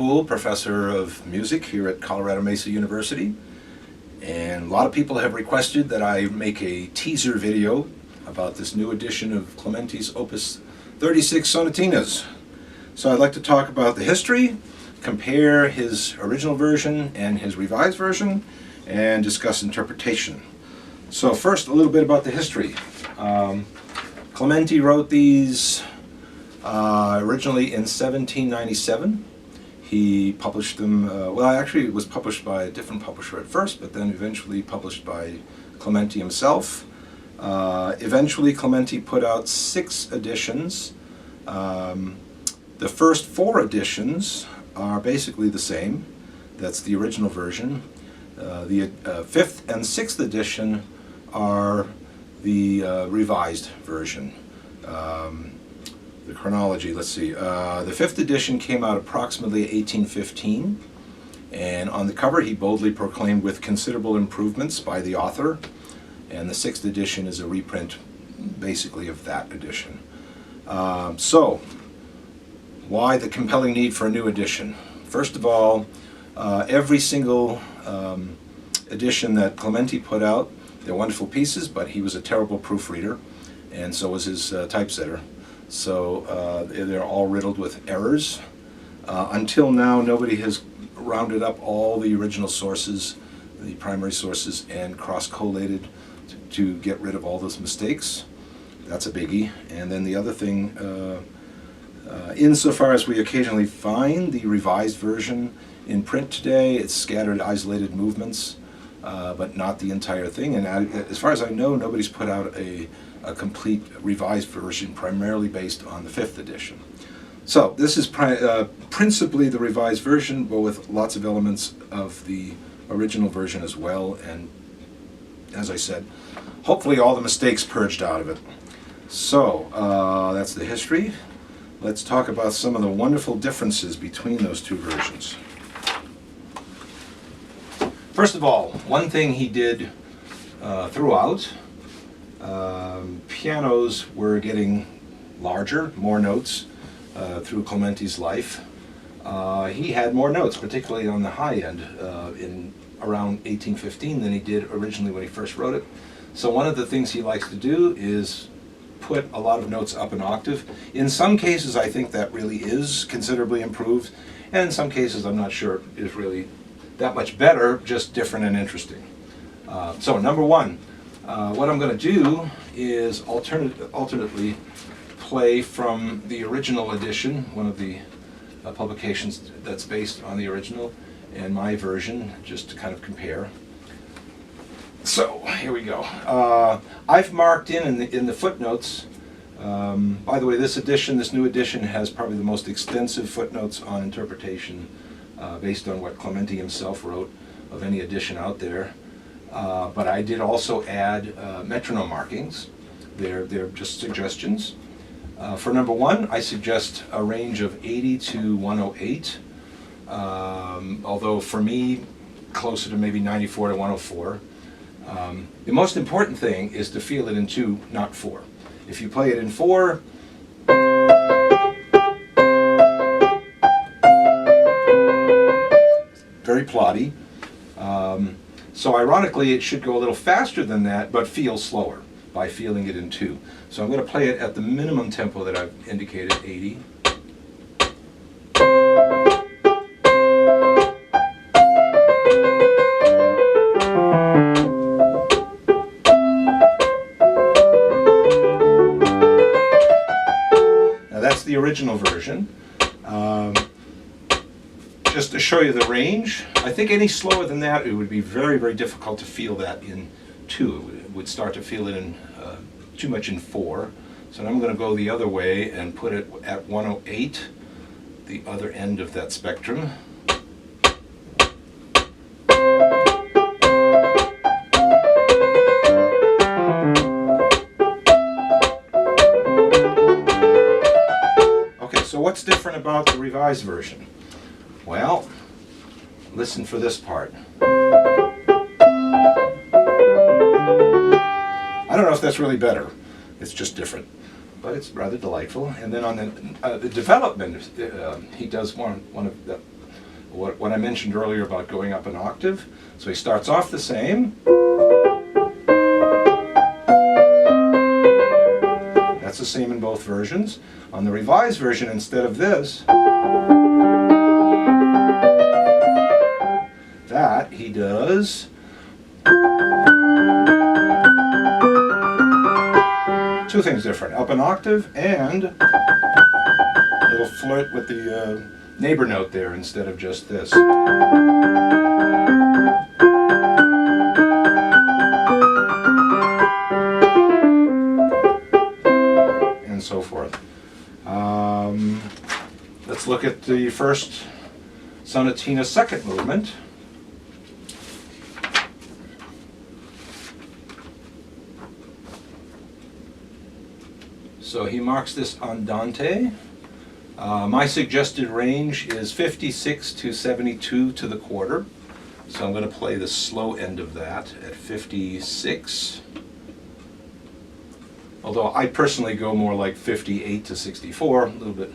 Houle, professor of music here at Colorado Mesa University, and a lot of people have requested that I make a teaser video about this new edition of Clementi's Opus 36 Sonatinas. So I'd like to talk about the history, compare his original version and his revised version, and discuss interpretation. So first, a little bit about the history. Clementi wrote these originally in 1797. He published them, well, actually it was published by a different publisher at first, but then eventually published by Clementi himself. Eventually Clementi put out 6 editions. The first 4 editions are basically the same. That's the original version. The 5th and 6th edition are the revised version. The chronology, let's see. The 5th edition came out approximately 1815, and on the cover he boldly proclaimed with considerable improvements by the author, and the 6th edition is a reprint basically of that edition. So, why the compelling need for a new edition? First of all, every single edition that Clementi put out, they're wonderful pieces, but he was a terrible proofreader, and so was his typesetter. So they're all riddled with errors. Until now, nobody has rounded up all the original sources, the primary sources, and cross-collated to get rid of all those mistakes. That's a biggie. And then the other thing, insofar as we occasionally find the revised version in print today, it's scattered, isolated movements, but not the entire thing. And as far as I know, nobody's put out a complete revised version primarily based on the 5th edition. So this is principally the revised version, but with lots of elements of the original version as well, and as I said, hopefully all the mistakes purged out of it. So that's the history. Let's talk about some of the wonderful differences between those two versions. First of all, one thing he did throughout, pianos were getting larger, more notes through Clementi's life. He had more notes, particularly on the high end, in around 1815 than he did originally when he first wrote it. So one of the things he likes to do is put a lot of notes up an octave. In some cases I think that really is considerably improved, and in some cases I'm not sure it is really that much better, just different and interesting. So number one, what I'm going to do is alternately play from the original edition, one of the publications that's based on the original, and my version, just to kind of compare. So here we go. I've marked in the footnotes. By the way, this new edition has probably the most extensive footnotes on interpretation based on what Clementi himself wrote of any edition out there. But I did also add metronome markings. They're just suggestions. For number one, I suggest a range of 80 to 108, although for me, closer to maybe 94 to 104. The most important thing is to feel it in 2, not 4. If you play it in 4, very plotty. So ironically, it should go a little faster than that, but feel slower by feeling it in 2. So I'm going to play it at the minimum tempo that I've indicated, 80. Now that's the original version. Just to show you the range, I think any slower than that, it would be very, very difficult to feel that in 2. It would start to feel it in too much in 4. So I'm going to go the other way and put it at 108, the other end of that spectrum. Okay, so what's different about the revised version? Well, listen for this part. I don't know if that's really better. It's just different, but it's rather delightful. And then on the development, he does one of the what I mentioned earlier about going up an octave. So he starts off the same. That's the same in both versions. On the revised version, instead of this, that he does two things different: up an octave and a little flirt with the neighbor note there instead of just this. And so forth. Let's look at the first Sonatina second movement. So he marks this andante. My suggested range is 56 to 72 to the quarter. So I'm going to play the slow end of that at 56. Although I personally go more like 58 to 64, a little bit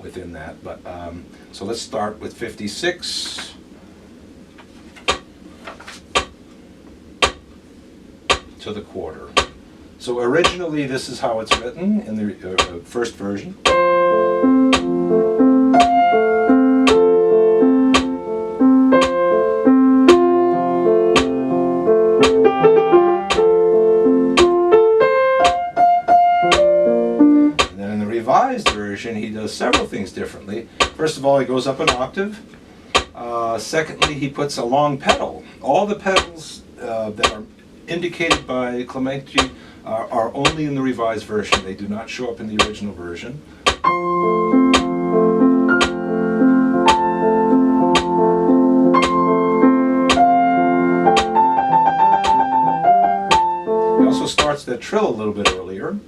within that. But so let's start with 56 to the quarter. So originally this is how it's written in the first version. And then in the revised version he does several things differently. First of all, he goes up an octave. Secondly, he puts a long pedal. All the pedals that are indicated by Clementi are only in the revised version. They do not show up in the original version. He also starts that trill a little bit earlier.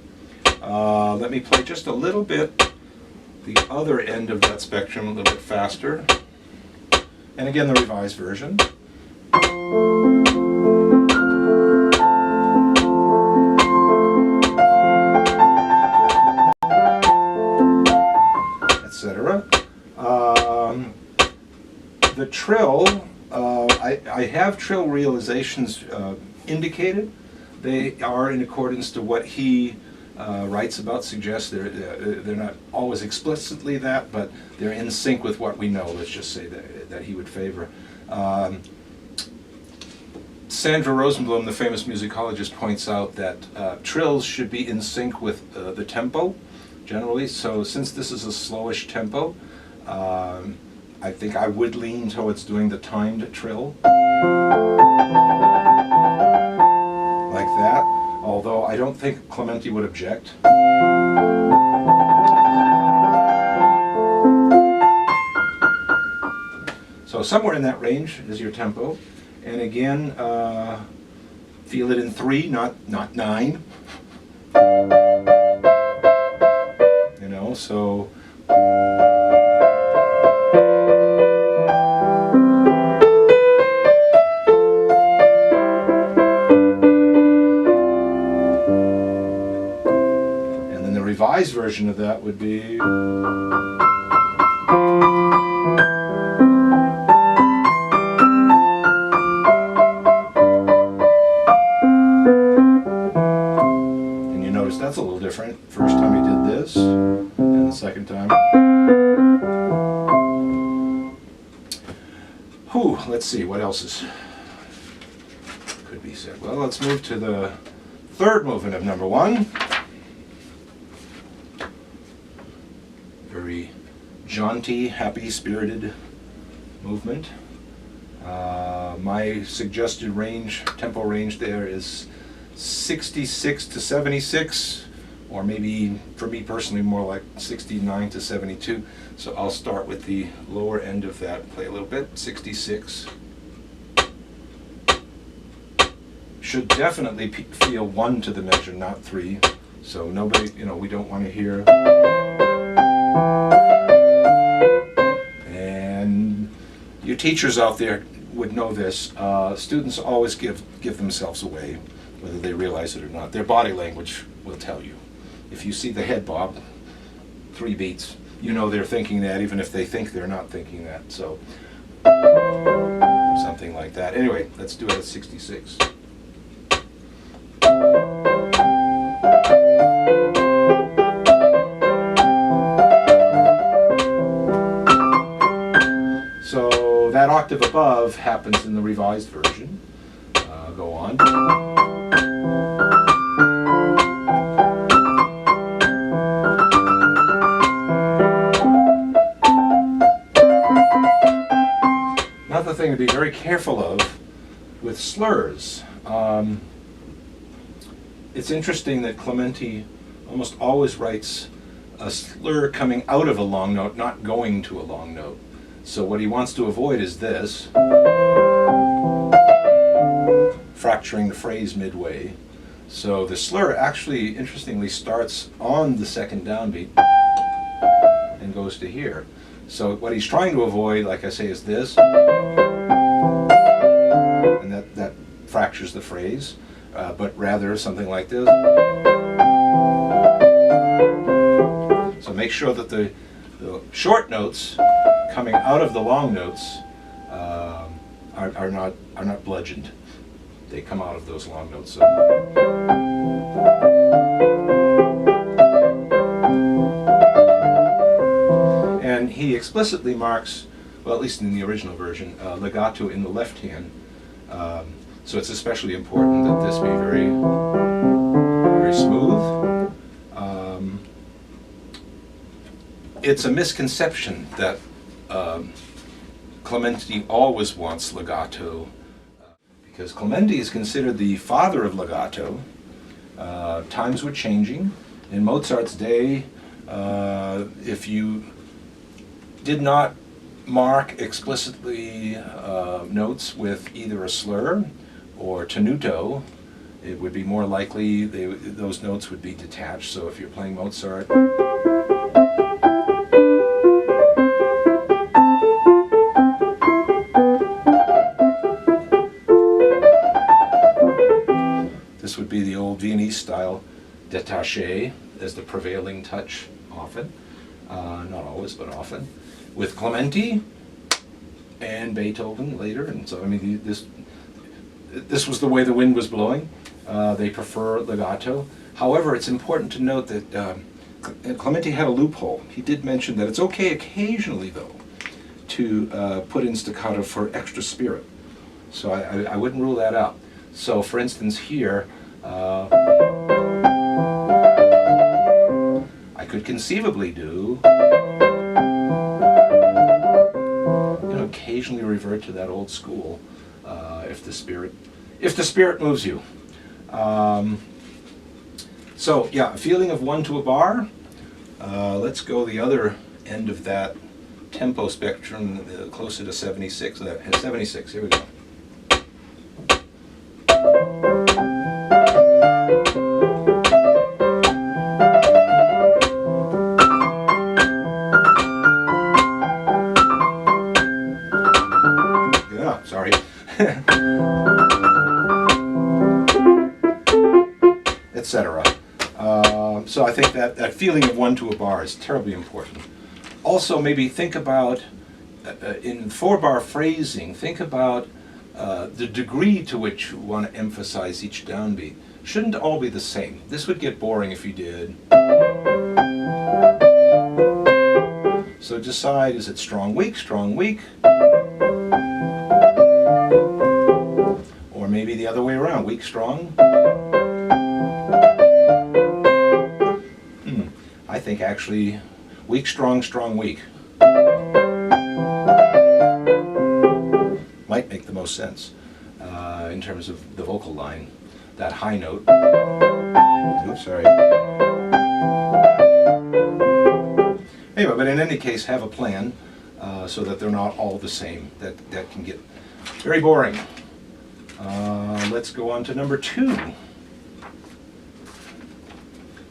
Let me play just a little bit the other end of that spectrum a little bit faster. And again, the revised version. The trill, I have trill realizations indicated. They are in accordance to what he writes about, suggests. They're not always explicitly that, but they're in sync with what we know, let's just say, that he would favor. Sandra Rosenblum, the famous musicologist, points out that trills should be in sync with the tempo, generally. So since this is a slowish tempo, I think I would lean towards doing the timed trill. Like that, although I don't think Clementi would object. So somewhere in that range is your tempo. And again, feel it in 3, not 9. You know, so. And then the revised version of that would be. That's a little different. First time he did this, and the second time. Whew, let's see, what else could be said? Well, let's move to the third movement of number 1. Very jaunty, happy-spirited movement. My suggested range, tempo range there is 66 to 76, or maybe for me personally more like 69 to 72. So I'll start with the lower end of that, play a little bit, 66. Should definitely feel 1 to the measure, not 3. So nobody, we don't want to hear. And you teachers out there would know this. Students always give themselves away, whether they realize it or not. Their body language will tell you. If you see the head bob 3 beats, you know they're thinking that, even if they think they're not thinking that. So Something like that. Anyway, let's do it at 66. So that octave above happens in the revised version. Go on. Another thing to be very careful of with slurs. It's interesting that Clementi almost always writes a slur coming out of a long note, not going to a long note. So what he wants to avoid is this, fracturing the phrase midway. So the slur actually, interestingly, starts on the second downbeat and goes to here. So what he's trying to avoid, like I say, is this, and that fractures the phrase, but rather something like this. So make sure that the short notes coming out of the long notes are not bludgeoned. They come out of those long notes. So. And he explicitly marks, well, at least in the original version, legato in the left hand. So it's especially important that this be very, very smooth. It's a misconception that Clementi always wants legato, because Clementi is considered the father of legato. Times were changing. In Mozart's day, if you did not mark explicitly notes with either a slur or tenuto, it would be more likely those notes would be detached. So if you're playing Mozart, this would be the old Viennese style détaché as the prevailing touch often, not always, but often. With Clementi and Beethoven later, and so I mean this was the way the wind was blowing. They prefer legato. However, it's important to note that Clementi had a loophole. He did mention that it's okay occasionally, though, to put in staccato for extra spirit. So I wouldn't rule that out. So, for instance, here, I could conceivably do, occasionally revert to that old school, if the spirit moves you. So yeah, a feeling of one to a bar. Let's go the other end of that tempo spectrum, closer to 76. 76. Here we go. Sorry. Etc. So I think that feeling of one to a bar is terribly important. Also, maybe think about, in 4-bar phrasing, think about the degree to which you want to emphasize each downbeat. Shouldn't all be the same. This would get boring if you did. So decide, is it strong, weak, or maybe the other way around, weak, strong. I think actually weak, strong, weak might make the most sense in terms of the vocal line. That high note. Oops, sorry. Anyway, but in any case, have a plan so that they're not all the same. That can get very boring. Let's go on to number 2.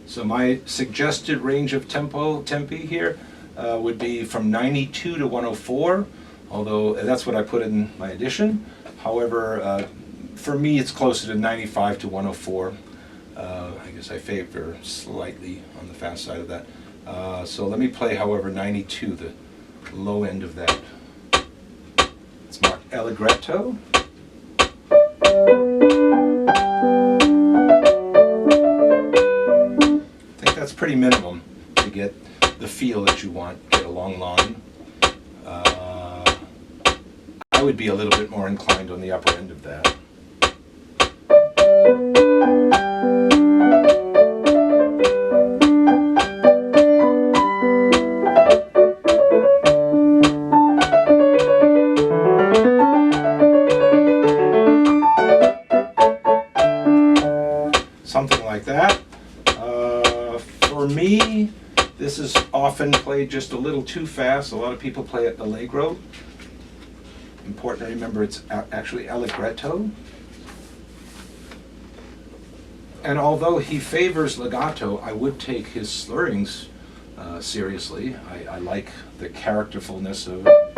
So my suggested range of tempi here would be from 92 to 104, although that's what I put in my edition. However, for me it's closer to 95 to 104. I guess I favor slightly on the fast side of that. So let me play, however, 92, the low end of that It's marked allegretto. I think that's pretty minimum to get the feel that you want, get a long line. I would be a little bit more inclined on the upper end of that. Something like that. For me, this is often played just a little too fast. A lot of people play it allegro. Important to remember it's actually allegretto. And although he favors legato, I would take his slurrings seriously. I like the characterfulness of it.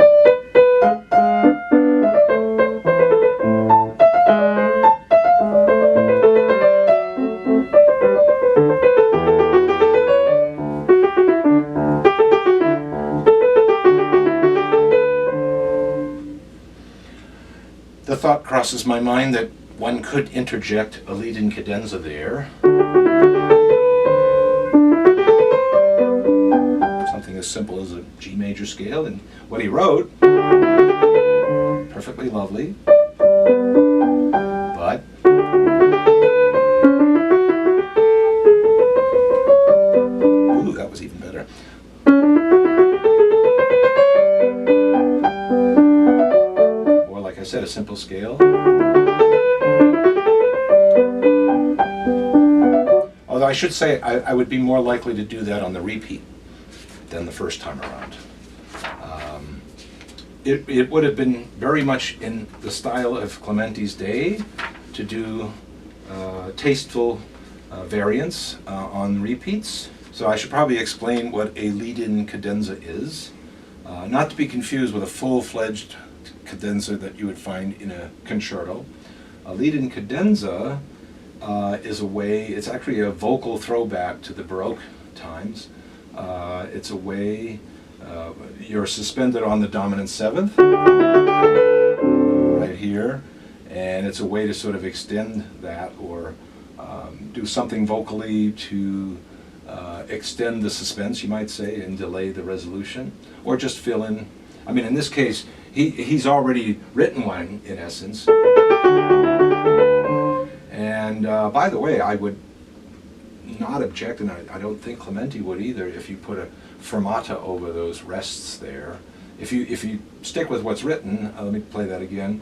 The thought crosses my mind that one could interject a lead-in cadenza there. Something as simple as a G major scale, and what he wrote, perfectly lovely, but ooh, that was even better. Like I said, a simple scale. Although I should say I would be more likely to do that on the repeat than the first time around. It would have been very much in the style of Clementi's day to do tasteful variants on repeats. So I should probably explain what a lead-in cadenza is. Not to be confused with a full-fledged cadenza that you would find in a concerto. A lead-in cadenza is a way, it's actually a vocal throwback to the Baroque times. It's a way, you're suspended on the dominant seventh, right here, and it's a way to sort of extend that or do something vocally to extend the suspense, you might say, and delay the resolution, or just fill in. I mean, in this case, he's already written one, in essence. And by the way, I would not object, and I don't think Clementi would either, if you put a fermata over those rests there. If you stick with what's written, let me play that again.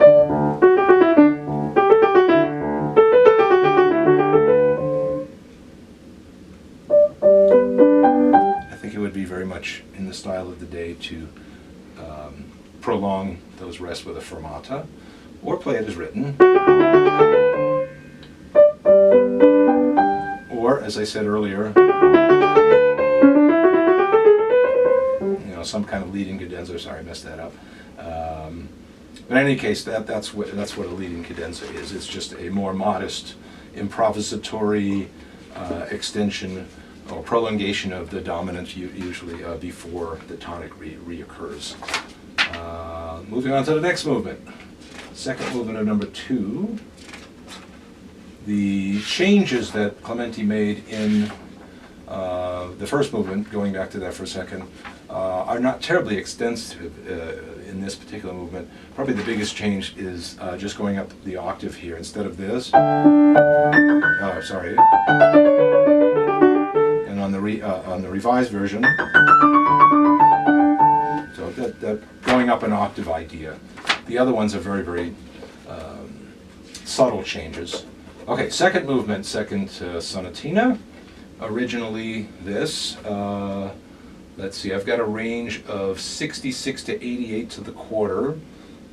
I think it would be very much in the style of the day to prolong those rests with a fermata, or play it as written, or, as I said earlier, some kind of leading cadenza. Sorry, I messed that up. But in any case, that's what a leading cadenza is. It's just a more modest, improvisatory extension or prolongation of the dominant, usually before the tonic reoccurs. Moving on to the next movement. Second movement of number 2. The changes that Clementi made in the first movement, going back to that for a second, are not terribly extensive in this particular movement. Probably the biggest change is just going up the octave here. Instead of this, sorry, and on the revised version, so that going up an octave idea. The other ones are very, very subtle changes. Okay, second movement, second sonatina. Originally this, let's see, I've got a range of 66 to 88 to the quarter.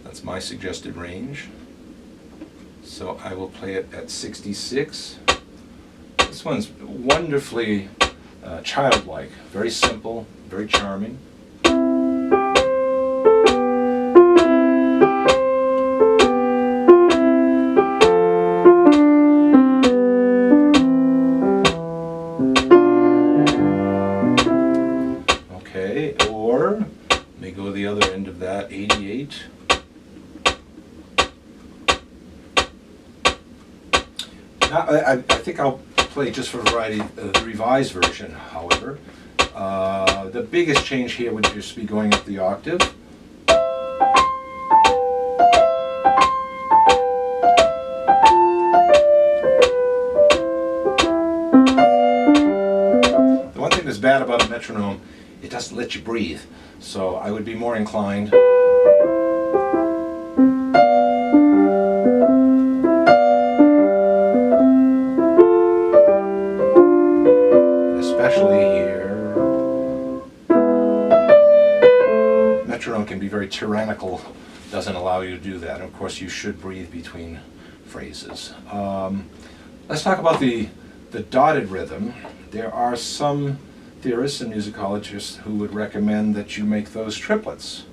That's my suggested range. So I will play it at 66. This one's wonderfully childlike, very simple, very charming. Okay, or let me go to the other end of that, 88. I think I'll play just for variety the revised version, however. The biggest change here would just be going up the octave. The one thing that's bad about a metronome, it doesn't let you breathe. So I would be more inclined can be very tyrannical, doesn't allow you to do that. And of course, you should breathe between phrases. Let's talk about the dotted rhythm. There are some theorists and musicologists who would recommend that you make those triplets.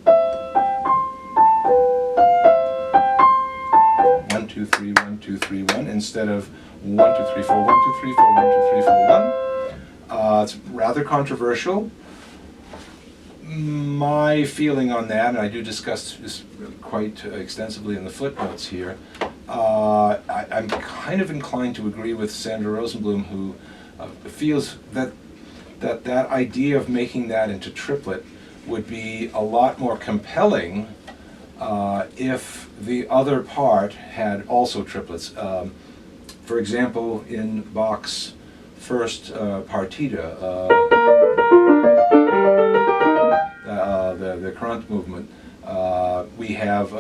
1, 2, 3, 1, 2, 3, 1, instead of 1, 2, 3, 4, 1, 2, 3, 4, 1, 2, 3, 4, 1. It's rather controversial. My feeling on that, and I do discuss this quite extensively in the footnotes here, I'm kind of inclined to agree with Sandra Rosenblum, who feels that idea of making that into triplet would be a lot more compelling if the other part had also triplets. For example, in Bach's first partita, the current movement, we have,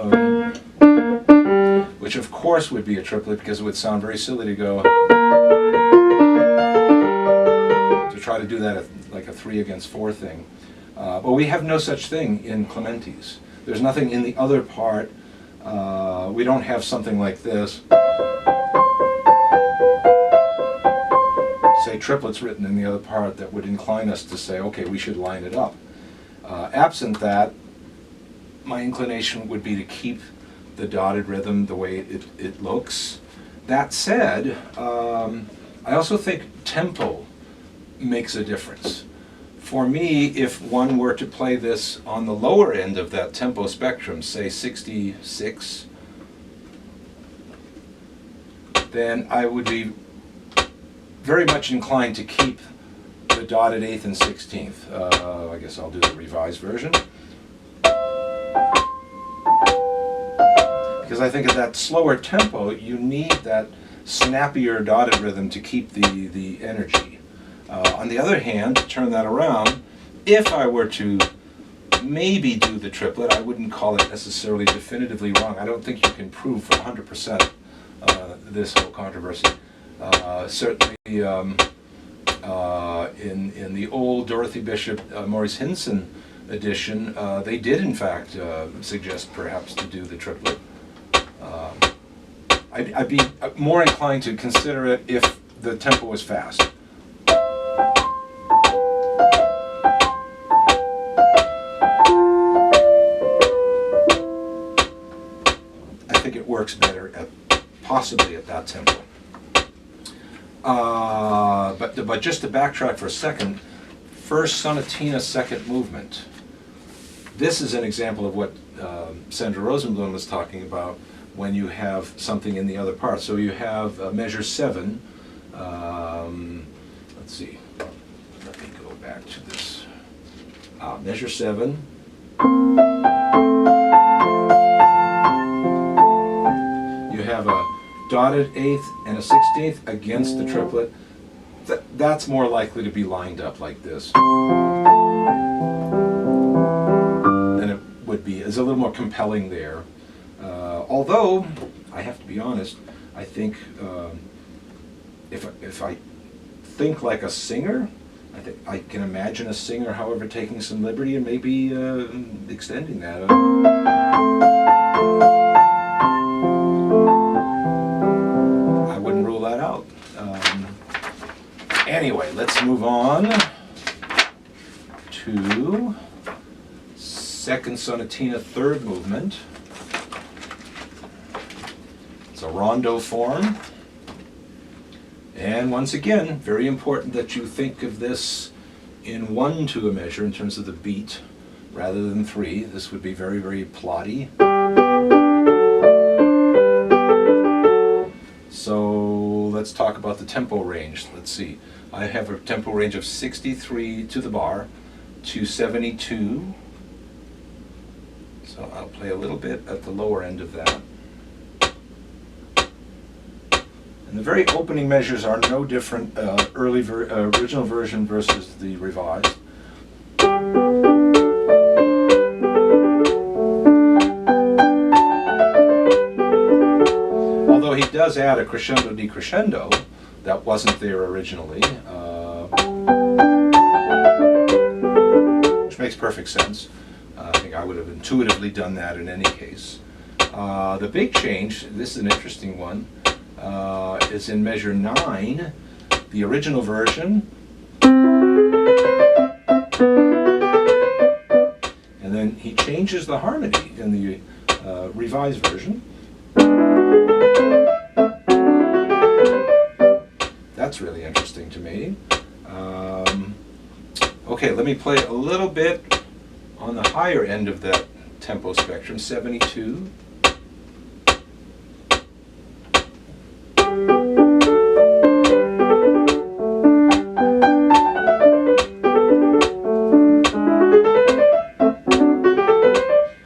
which of course would be a triplet because it would sound very silly to go, to try to do that like a 3 against 4 thing. But we have no such thing in Clementi's. There's nothing in the other part. We don't have something like this. Say triplets written in the other part that would incline us to say, okay, we should line it up. Absent that, my inclination would be to keep the dotted rhythm the way it looks. That said, I also think tempo makes a difference. For me, if one were to play this on the lower end of that tempo spectrum, say 66, then I would be very much inclined to keep the dotted 8th and 16th. I guess I'll do the revised version. Because I think at that slower tempo, you need that snappier dotted rhythm to keep the energy. On the other hand, to turn that around, if I were to maybe do the triplet, I wouldn't call it necessarily definitively wrong. I don't think you can prove for 100% this whole controversy. Certainly, in the old Dorothy Bishop, Maurice Hinson edition, they did in fact suggest perhaps to do the triplet. I'd be more inclined to consider it if the tempo was fast. I think it works better possibly at that tempo. But just to backtrack for a second, first sonatina, second movement. This is an example of what Sandra Rosenblum was talking about when you have something in the other part. So you have measure 7. Let's see. Let me go back to this. Measure 7. You have a dotted 8th and a 16th against the triplet. That's more likely to be lined up like this than it would be. It's a little more compelling there. Although, I have to be honest, I think if I think like a singer, I think I can imagine a singer, however, taking some liberty and maybe extending that. I wouldn't rule that out. Anyway, let's move on to second sonatina, third movement. It's a rondo form. And once again, very important that you think of this in 1/2 measure in terms of the beat rather than 3. This would be very, very plotty. So let's talk about the tempo range. Let's see. I have a tempo range of 63 to the bar to 72. So I'll play a little bit at the lower end of that. And the very opening measures are no different, original version versus the revised. Although he does add a crescendo decrescendo that wasn't there originally, which makes perfect sense. I think I would have intuitively done that in any case. The big change, this is an interesting one, is in measure 9, the original version, and then he changes the harmony in the revised version. That's really interesting to me. Okay, let me play a little bit on the higher end of that tempo spectrum, 72.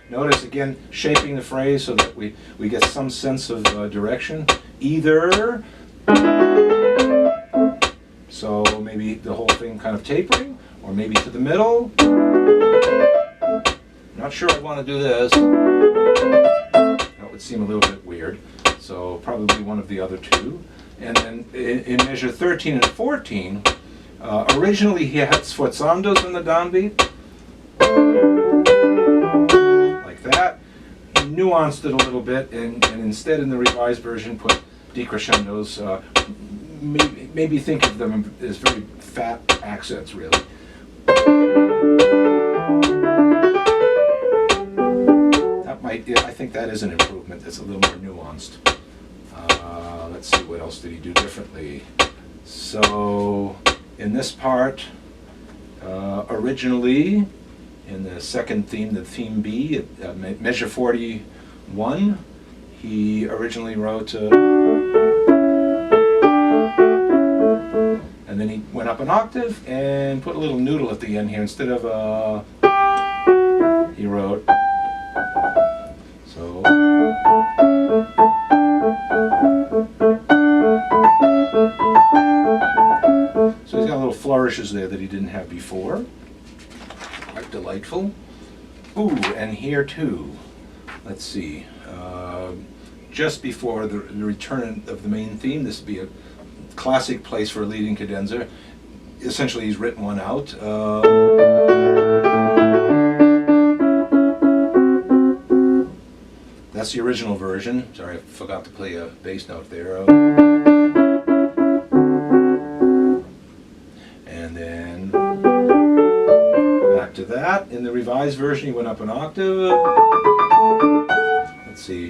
Notice again, shaping the phrase so that we get some sense of direction. Either, so maybe the whole thing kind of tapering, or maybe to the middle. Not sure I want to do this. That would seem a little bit weird. So probably one of the other two. And then in measure 13 and 14, originally he had sforzandos in the downbeat, like that. He nuanced it a little bit, and instead in the revised version put decrescendos. Maybe think of them as very fat accents, really. I think that is an improvement. That's a little more nuanced. Let's see, what else did he do differently? So in this part, originally in the second theme, the theme B, measure 41, he originally wrote, and then he went up an octave and put a little noodle at the end here. Instead of he wrote, so he's got little flourishes there that he didn't have before. Quite delightful. Ooh, and here too. Let's see. Just before the return of the main theme, this would be a classic place for a leading cadenza. Essentially, he's written one out. That's the original version. Sorry, I forgot to play a bass note there. And then back to that. In the revised version, he went up an octave. Let's see.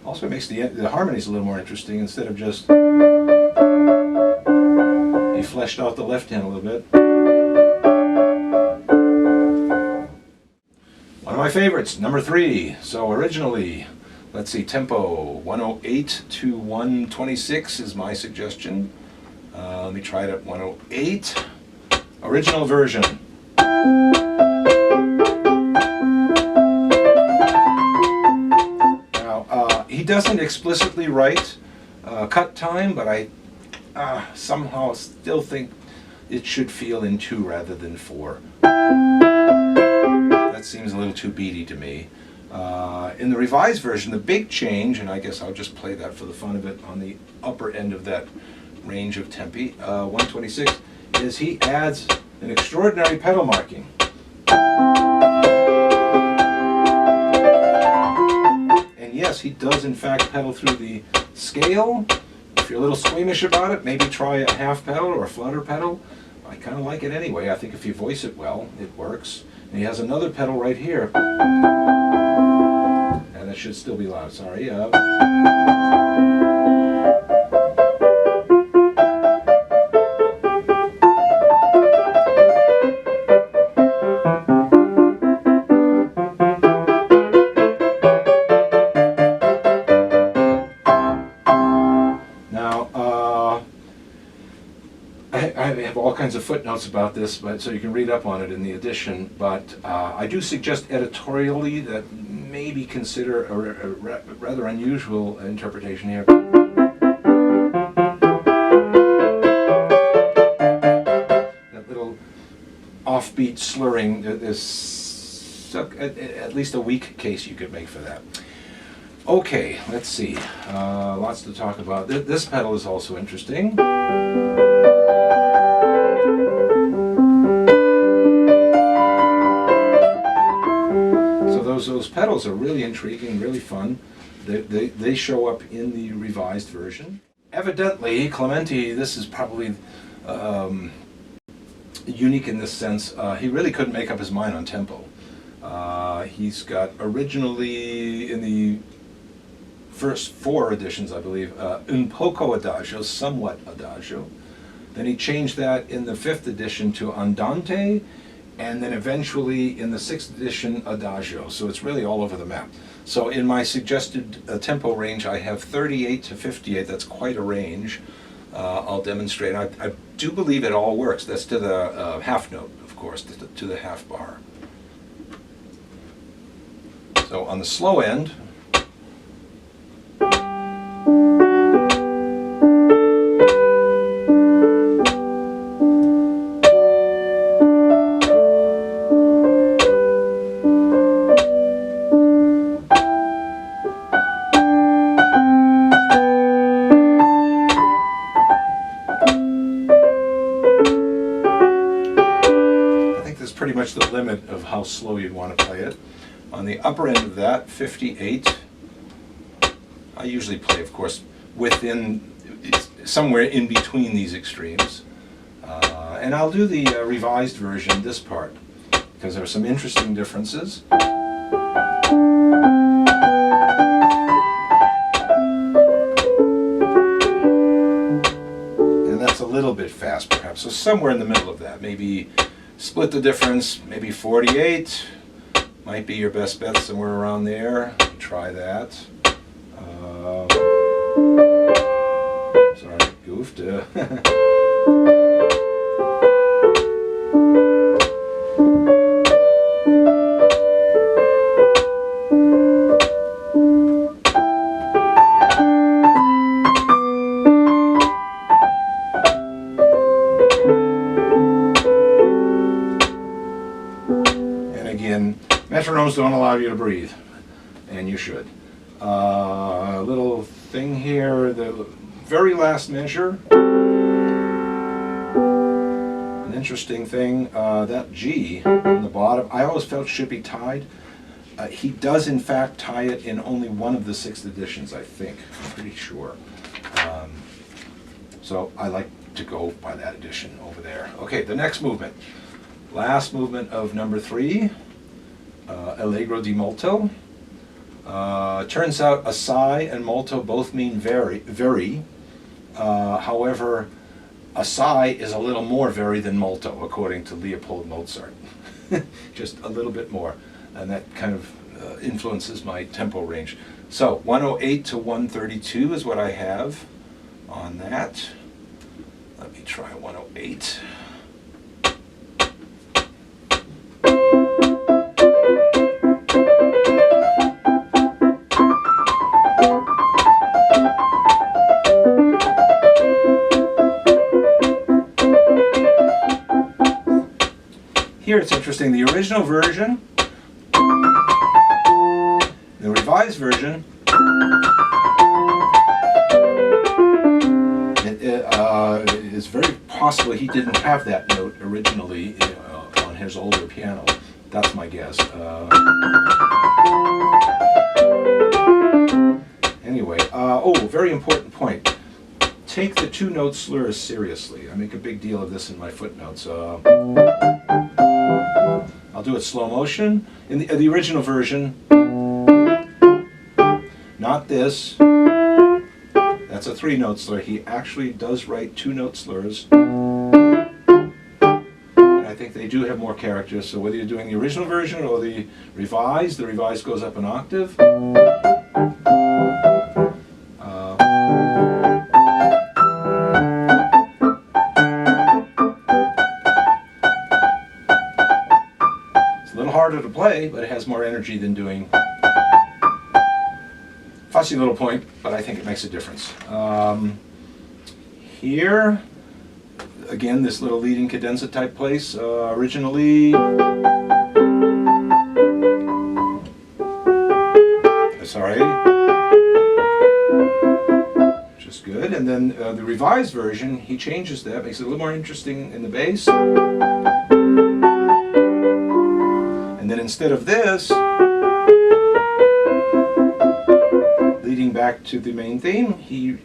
Also, it makes the harmonies a little more interesting. Instead of just, he fleshed out the left hand a little bit. One of my favorites, number 3. So originally, let's see, tempo 108 to 126 is my suggestion. Let me try it at 108. Original version. Now, he doesn't explicitly write cut time, but I somehow still think it should feel in 2 rather than 4. That seems a little too beady to me. In the revised version, the big change, and I guess I'll just play that for the fun of it on the upper end of that range of tempi, 126, is he adds an extraordinary pedal marking. And yes, he does in fact pedal through the scale. If you're a little squeamish about it, maybe try a half pedal or a flutter pedal. I kind of like it anyway. I think if you voice it well, it works. And he has another pedal right here. And that should still be loud, sorry. all kinds of footnotes about this, but so you can read up on it in the edition. But I do suggest editorially that maybe consider a rather unusual interpretation here. That little offbeat slurring, there's at least a weak case you could make for that. Okay, let's see. Lots to talk about. This pedal is also interesting. Those pedals are really intriguing, really fun. They show up in the revised version. Evidently, Clementi, this is probably unique in this sense. He really couldn't make up his mind on tempo. He's got originally in the first 4 editions, I believe, un poco adagio, somewhat adagio. Then he changed that in the 5th edition to andante, and then eventually in the 6th edition adagio. So it's really all over the map. So in my suggested tempo range, I have 38 to 58. That's quite a range. I'll demonstrate. I do believe it all works. That's to the half note, of course, to the half bar. So on the slow end, pretty much the limit of how slow you'd want to play it. On the upper end of that, 58, I usually play, of course, within, somewhere in between these extremes. And I'll do the revised version, this part, because there are some interesting differences. And that's a little bit fast, perhaps. So somewhere in the middle of that, maybe split the difference, maybe 48 might be your best bet, somewhere around there. Try that. Sorry, goofed. Metronomes don't allow you to breathe, and you should. A little thing here, the very last measure. An interesting thing, that G on the bottom, I always felt should be tied. He does in fact tie it in only one of the 6th editions, I think. I'm pretty sure. So I like to go by that edition over there. Okay, the next movement. Last movement of number 3. Allegro di molto. Turns out assai and molto both mean very. However, assai is a little more very than molto, according to Leopold Mozart. Just a little bit more, and that kind of influences my tempo range. So 108 to 132 is what I have on that. Let me try 108. Here it's interesting, the original version, the revised version, it's very possible he didn't have that note originally on his older piano. That's my guess. Anyway, oh, very important point. Take the 2-note slurs seriously. I make a big deal of this in my footnotes. I'll do it slow motion. In the original version, not this. That's a 3-note slur. He actually does write 2-note slurs. And I think they do have more character. So whether you're doing the original version or the revised goes up an octave. play, but it has more energy than doing fussy little point, but I think it makes a difference. Here, again, this little leading cadenza type place, originally, sorry, just good. And then the revised version, he changes that, makes it a little more interesting in the bass. And then instead of this, leading back to the main theme, he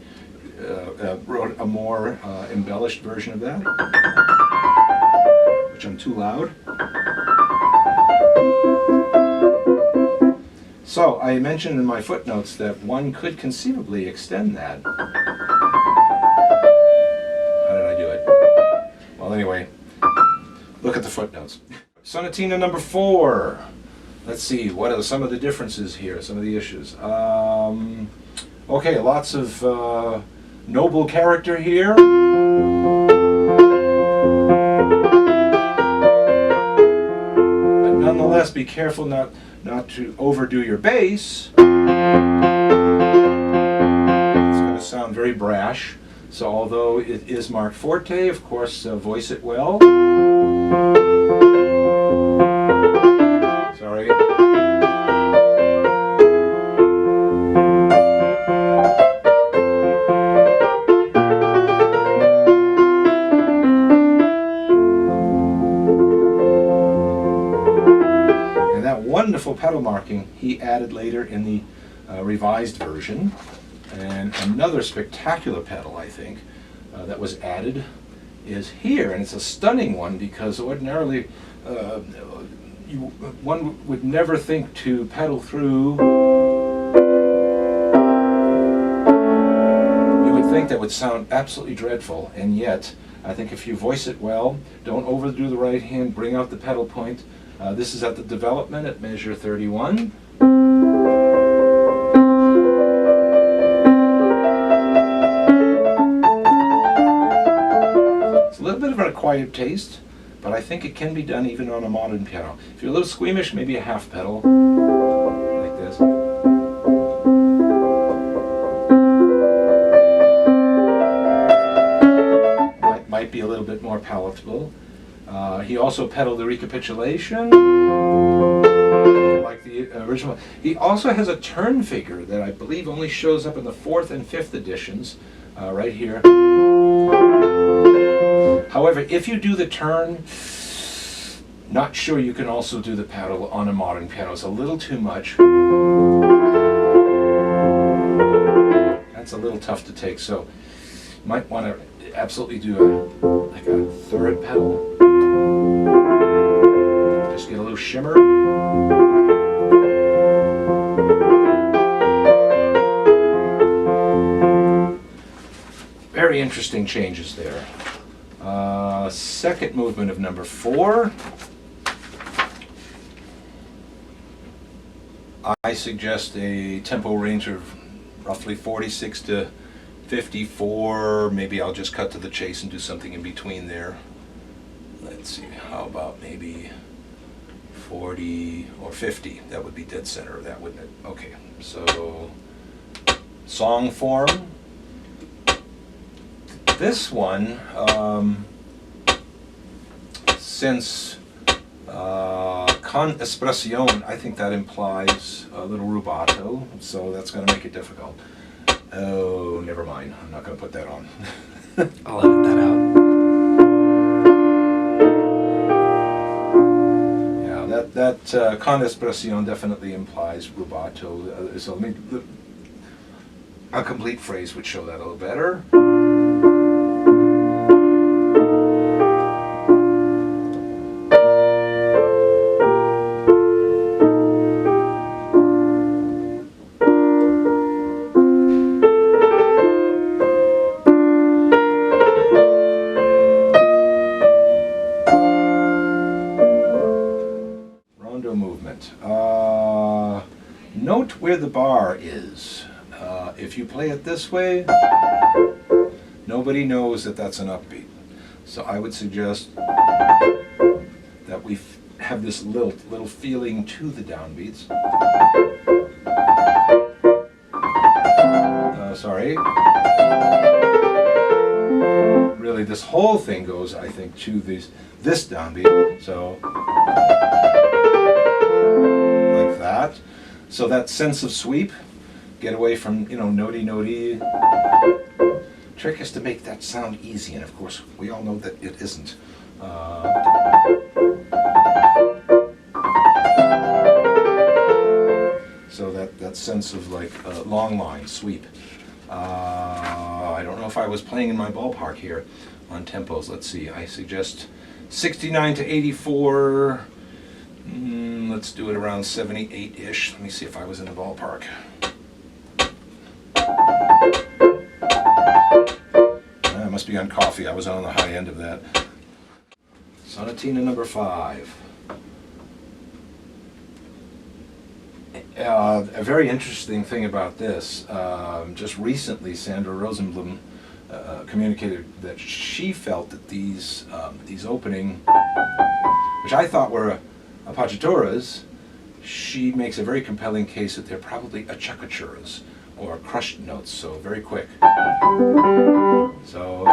wrote a more embellished version of that, which I'm too loud. So I mentioned in my footnotes that one could conceivably extend that. How did I do it? Well, anyway, look at the footnotes. Sonatina number 4. Let's see, what are some of the differences here, some of the issues. Okay, lots of noble character here. But nonetheless, be careful not to overdo your bass. It's going to sound very brash. So although it is marked forte, of course, voice it well. Sorry. Wonderful pedal marking he added later in the revised version, and another spectacular pedal I think that was added is here, and it's a stunning one because ordinarily one would never think to pedal through. You would think that would sound absolutely dreadful, and yet I think if you voice it well, don't overdo the right hand, bring out the pedal point. This is at the development at measure 31. It's a little bit of an acquired taste, but I think it can be done even on a modern piano. If you're a little squeamish, maybe a half pedal, like this. Might be a little bit more palatable. He also pedaled the recapitulation, like the original. He also has a turn figure that I believe only shows up in the 4th and 5th editions, right here. However, if you do the turn, not sure you can also do the pedal on a modern piano. It's a little too much. That's a little tough to take, so you might want to absolutely do like a 3rd pedal. Just get a little shimmer. Very interesting changes there. Second movement of number 4. I suggest a tempo range of roughly 46 to 54. Maybe I'll just cut to the chase and do something in between there. Let's see, how about maybe 40 or 50? That would be dead center of that, wouldn't it? Okay, so song form. This one, since con espressione, I think that implies a little rubato, so that's going to make it difficult. Oh, never mind. I'm not going to put that on. I'll edit that out. Yeah, that con espressione definitely implies rubato. So let me, a complete phrase would show that a little better. Note where the bar is. If you play it this way, nobody knows that that's an upbeat. So I would suggest that we have this little feeling to the downbeats. Sorry. Really, this whole thing goes, I think, to this downbeat. So, like that. So that sense of sweep, get away from, notey. Trick is to make that sound easy, and of course, we all know that it isn't. So that sense of like long line, sweep. I don't know if I was playing in my ballpark here on tempos. Let's see, I suggest 69 to 84. Let's do it around 78-ish. Let me see if I was in the ballpark. I must be on coffee. I was on the high end of that. Sonatina number 5. A very interesting thing about this, just recently Sandra Rosenblum communicated that she felt that these opening, which I thought were appoggiaturas, she makes a very compelling case that they're probably acciaccaturas, or crushed notes, so very quick. So.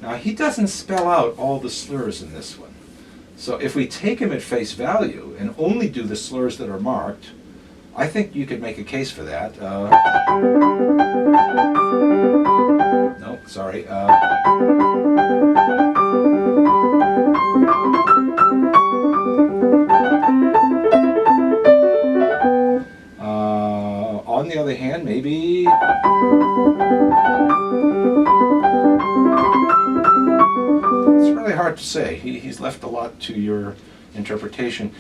Now he doesn't spell out all the slurs in this one. So if we take him at face value and only do the slurs that are marked, I think you could make a case for that. No, sorry. On the other hand, maybe. It's really hard to say. He's left a lot to your interpretation.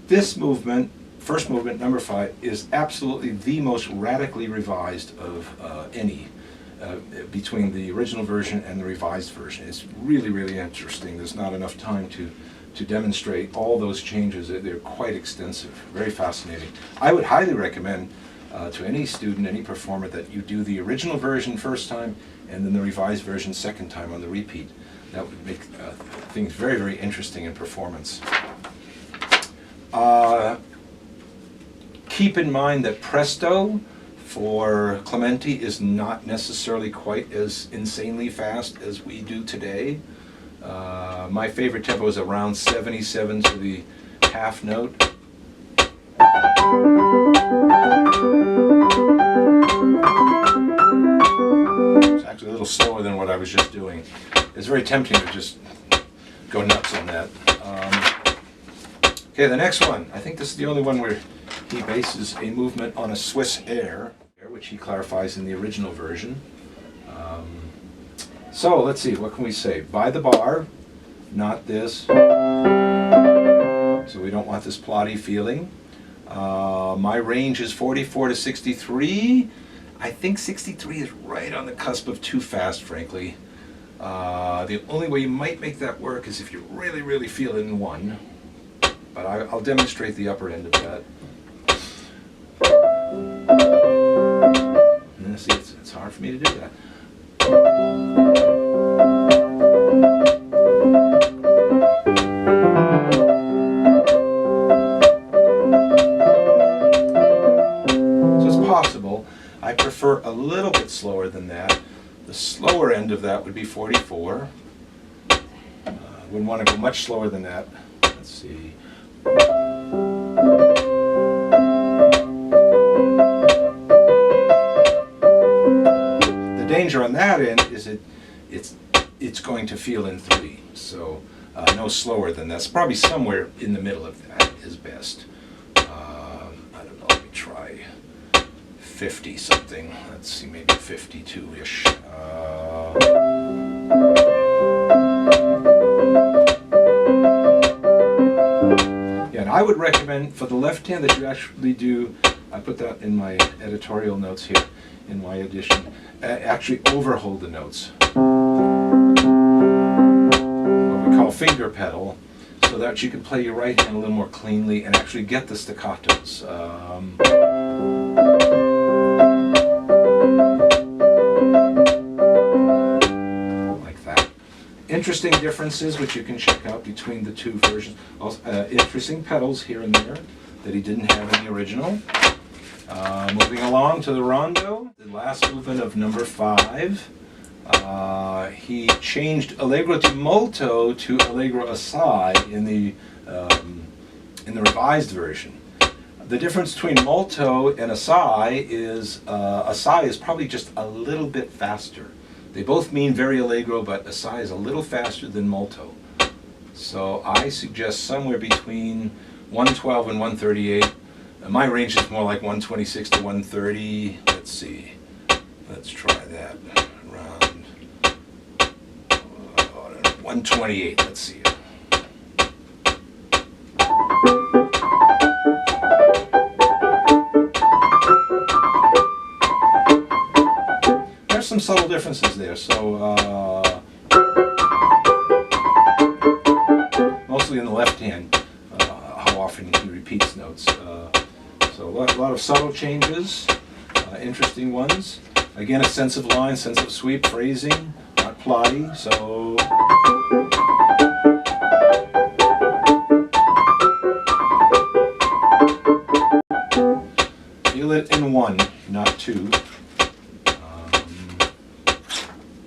This movement, first movement, number 5, is absolutely the most radically revised of any between the original version and the revised version. It's really, really interesting. There's not enough time to demonstrate all those changes. They're quite extensive, very fascinating. I would highly recommend to any student, any performer, that you do the original version first time and then the revised version second time on the repeat. That would make things very, very interesting in performance. Keep in mind that presto for Clementi is not necessarily quite as insanely fast as we do today. My favorite tempo is around 77 to the half note. It's actually a little slower than what I was just doing. It's very tempting to just go nuts on that. Okay, the next one. I think this is the only one where he bases a movement on a Swiss air, which he clarifies in the original version. So let's see, what can we say? By the bar, not this. So we don't want this plotty feeling. My range is 44 to 63. I think 63 is right on the cusp of too fast, frankly. The only way you might make that work is if you really, really feel it in 1. But I'll demonstrate the upper end of that. And see, it's hard for me to do that. So it's possible. I prefer a little bit slower than that. The slower end of that would be 44. Wouldn't want to go much slower than that. Let's see. The danger on that end is it's going to feel in 3. So no slower than that. It's probably somewhere in the middle of that is best. I don't know. Let me try 50 something. Let's see, maybe 52-ish. Yeah, and I would recommend for the left hand that you actually do, I put that in my editorial notes here in my edition, actually overhold the notes. What we call finger pedal, so that you can play your right hand a little more cleanly and actually get the staccatos. interesting differences which you can check out between the two versions. Also, interesting pedals here and there that he didn't have in the original. Moving along to the rondo, the last movement of number 5. He changed allegro di molto to allegro assai in the revised version. The difference between molto and assai is probably just a little bit faster. They both mean very allegro, but assai is a little faster than molto. So I suggest somewhere between 112 and 138. My range is more like 126 to 130. Let's see. Let's try that. Around 128. Let's see. There's some subtle differences there. So mostly in the left hand, how often he repeats notes. So a lot of subtle changes, interesting ones. Again, a sense of line, sense of sweep, phrasing, not plotty. So feel it in 1, not 2.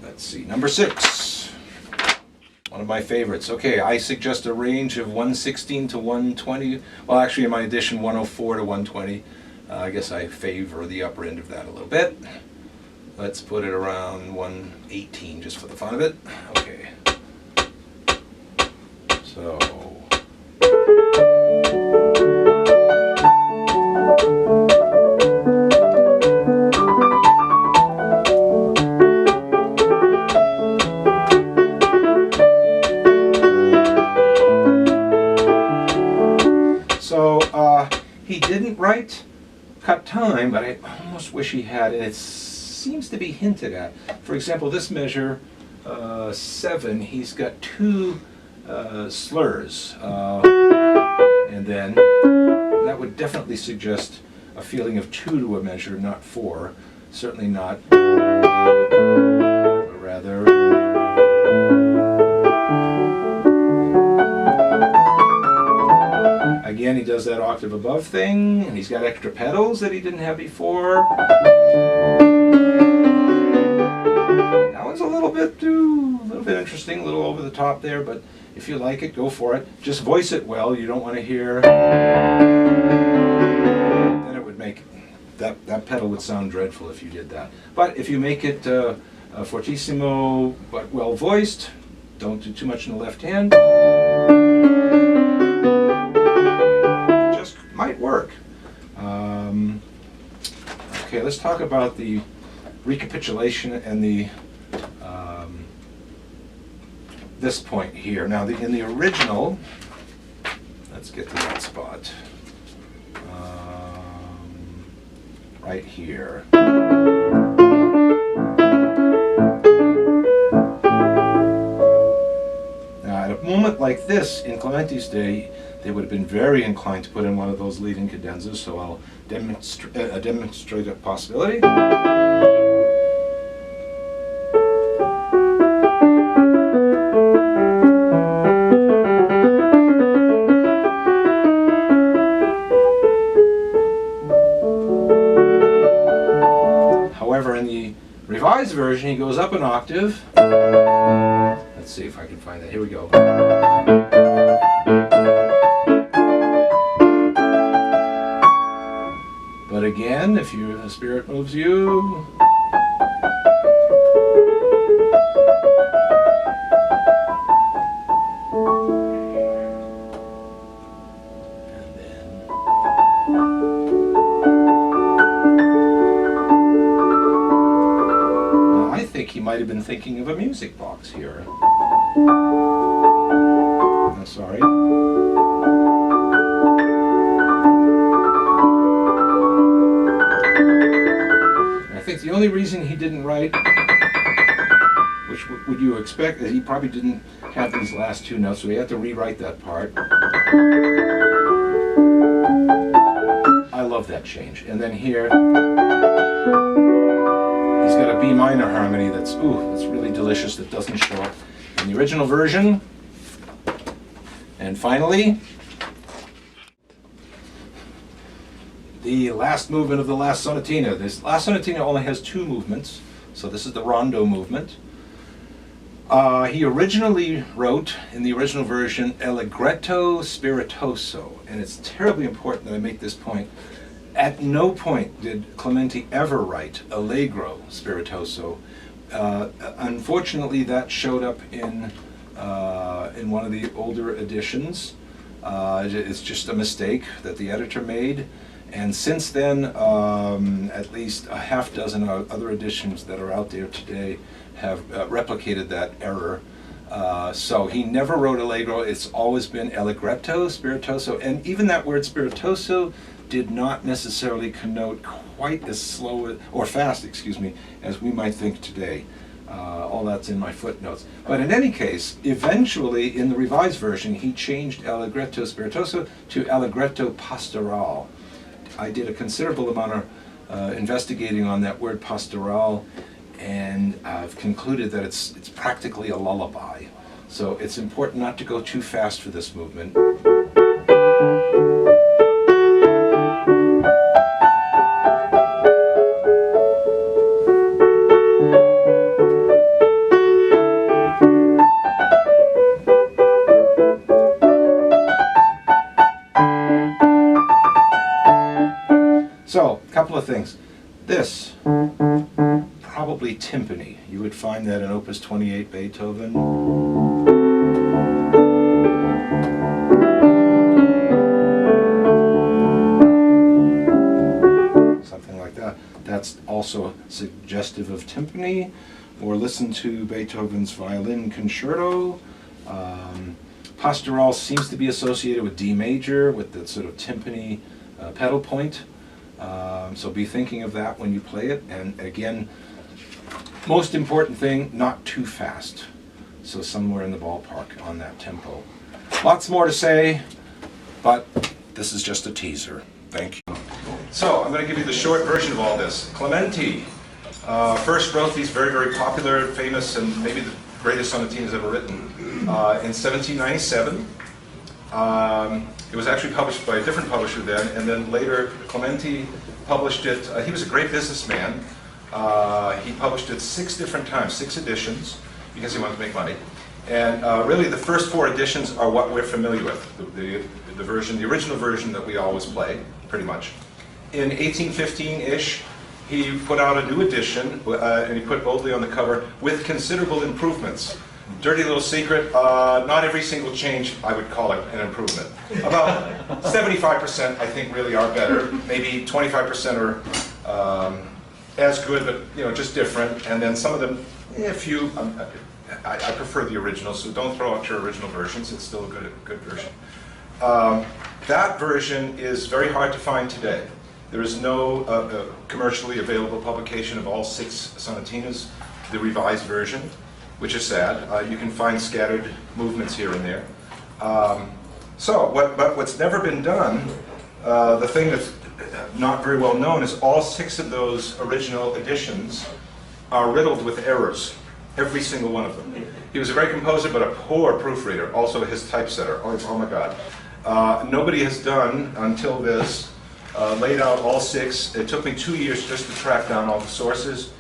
Let's see, number 6. One of my favorites. Okay, I suggest a range of 116 to 120. Well, actually, in my edition, 104 to 120. I guess I favor the upper end of that a little bit. Let's put it around 118 just for the fun of it. Okay. So. He didn't write cut time, but I almost wish he had, and it seems to be hinted at. For example, this measure, 7, he's got 2 slurs, and then that would definitely suggest a feeling of 2 to a measure, not 4. Certainly not, but rather. Again, he does that octave above thing, and he's got extra pedals that he didn't have before. That one's a little bit interesting, a little over the top there, but if you like it, go for it. Just voice it well. You don't want to hear. Then it would make that pedal would sound dreadful if you did that. But if you make it fortissimo but well voiced, don't do too much in the left hand. Might work. Okay, let's talk about the recapitulation and the this point here. Now, in the original, let's get to that spot. Right here. Now, at a moment like this in Clementi's day, they would have been very inclined to put in one of those leading cadenzas, so I'll demonstrate a possibility. However, in the revised version, he goes up an octave. Let's see if I can find that. Here we go. But again, if the spirit moves you, and then well, I think he might have been thinking of a music box here. I'm sorry. I think the only reason he didn't write, which would you expect, is he probably didn't have these last 2 notes, so he had to rewrite that part. I love that change. And then here, he's got a B minor harmony that's really delicious, that doesn't show up. in the original version. And finally, the last movement of the last sonatina. This last sonatina only has 2 movements, so this is the rondo movement. He originally wrote, in the original version, Allegretto spiritoso, and it's terribly important that I make this point. At no point did Clementi ever write Allegro spiritoso. Unfortunately, that showed up in one of the older editions. It's just a mistake that the editor made. And since then, at least a half dozen other editions that are out there today have replicated that error. So he never wrote Allegro. It's always been Allegretto spiritoso. And even that word spiritoso did not necessarily connote quite as slow or fast, excuse me, as we might think today. All that's in my footnotes. But in any case, eventually in the revised version, he changed Allegretto spiritoso to Allegretto pastoral. I did a considerable amount of investigating on that word pastoral, and I've concluded that it's practically a lullaby. So it's important not to go too fast for this movement. So, a couple of things. This, probably timpani. You would find that in Opus 28 Beethoven. Something like that. That's also suggestive of timpani. Or listen to Beethoven's Violin Concerto. Pastoral seems to be associated with D major, with the sort of timpani pedal point. So be thinking of that when you play it. And again, most important thing, not too fast. So somewhere in the ballpark on that tempo. Lots more to say, but this is just a teaser. Thank you. So I'm going to give you the short version of all this. Clementi first wrote these very, very popular, famous, and maybe the greatest sonatinas ever written in 1797. It was actually published by a different publisher then, and then later Clementi published it. He was a great businessman. He published it 6 different times, 6 editions, because he wanted to make money. And really the first 4 editions are what we're familiar with, the version, the original version that we always play, pretty much. In 1815-ish, he put out a new edition, and he put boldly on the cover, with considerable improvements. Dirty little secret, not every single change, I would call it an improvement. About 75% I think really are better. Maybe 25% are as good, but just different. And then some of them, a few, I prefer the original, so don't throw out your original versions. It's still a good version. That version is very hard to find today. There is no commercially available publication of all 6 sonatinas, the revised version, which is sad. You can find scattered movements here and there. But what's never been done, the thing that's not very well known, is all 6 of those original editions are riddled with errors, every single one of them. He was a great composer, but a poor proofreader, also his typesetter. Oh my God. Nobody has done, until this, laid out all 6. It took me 2 years just to track down all the sources.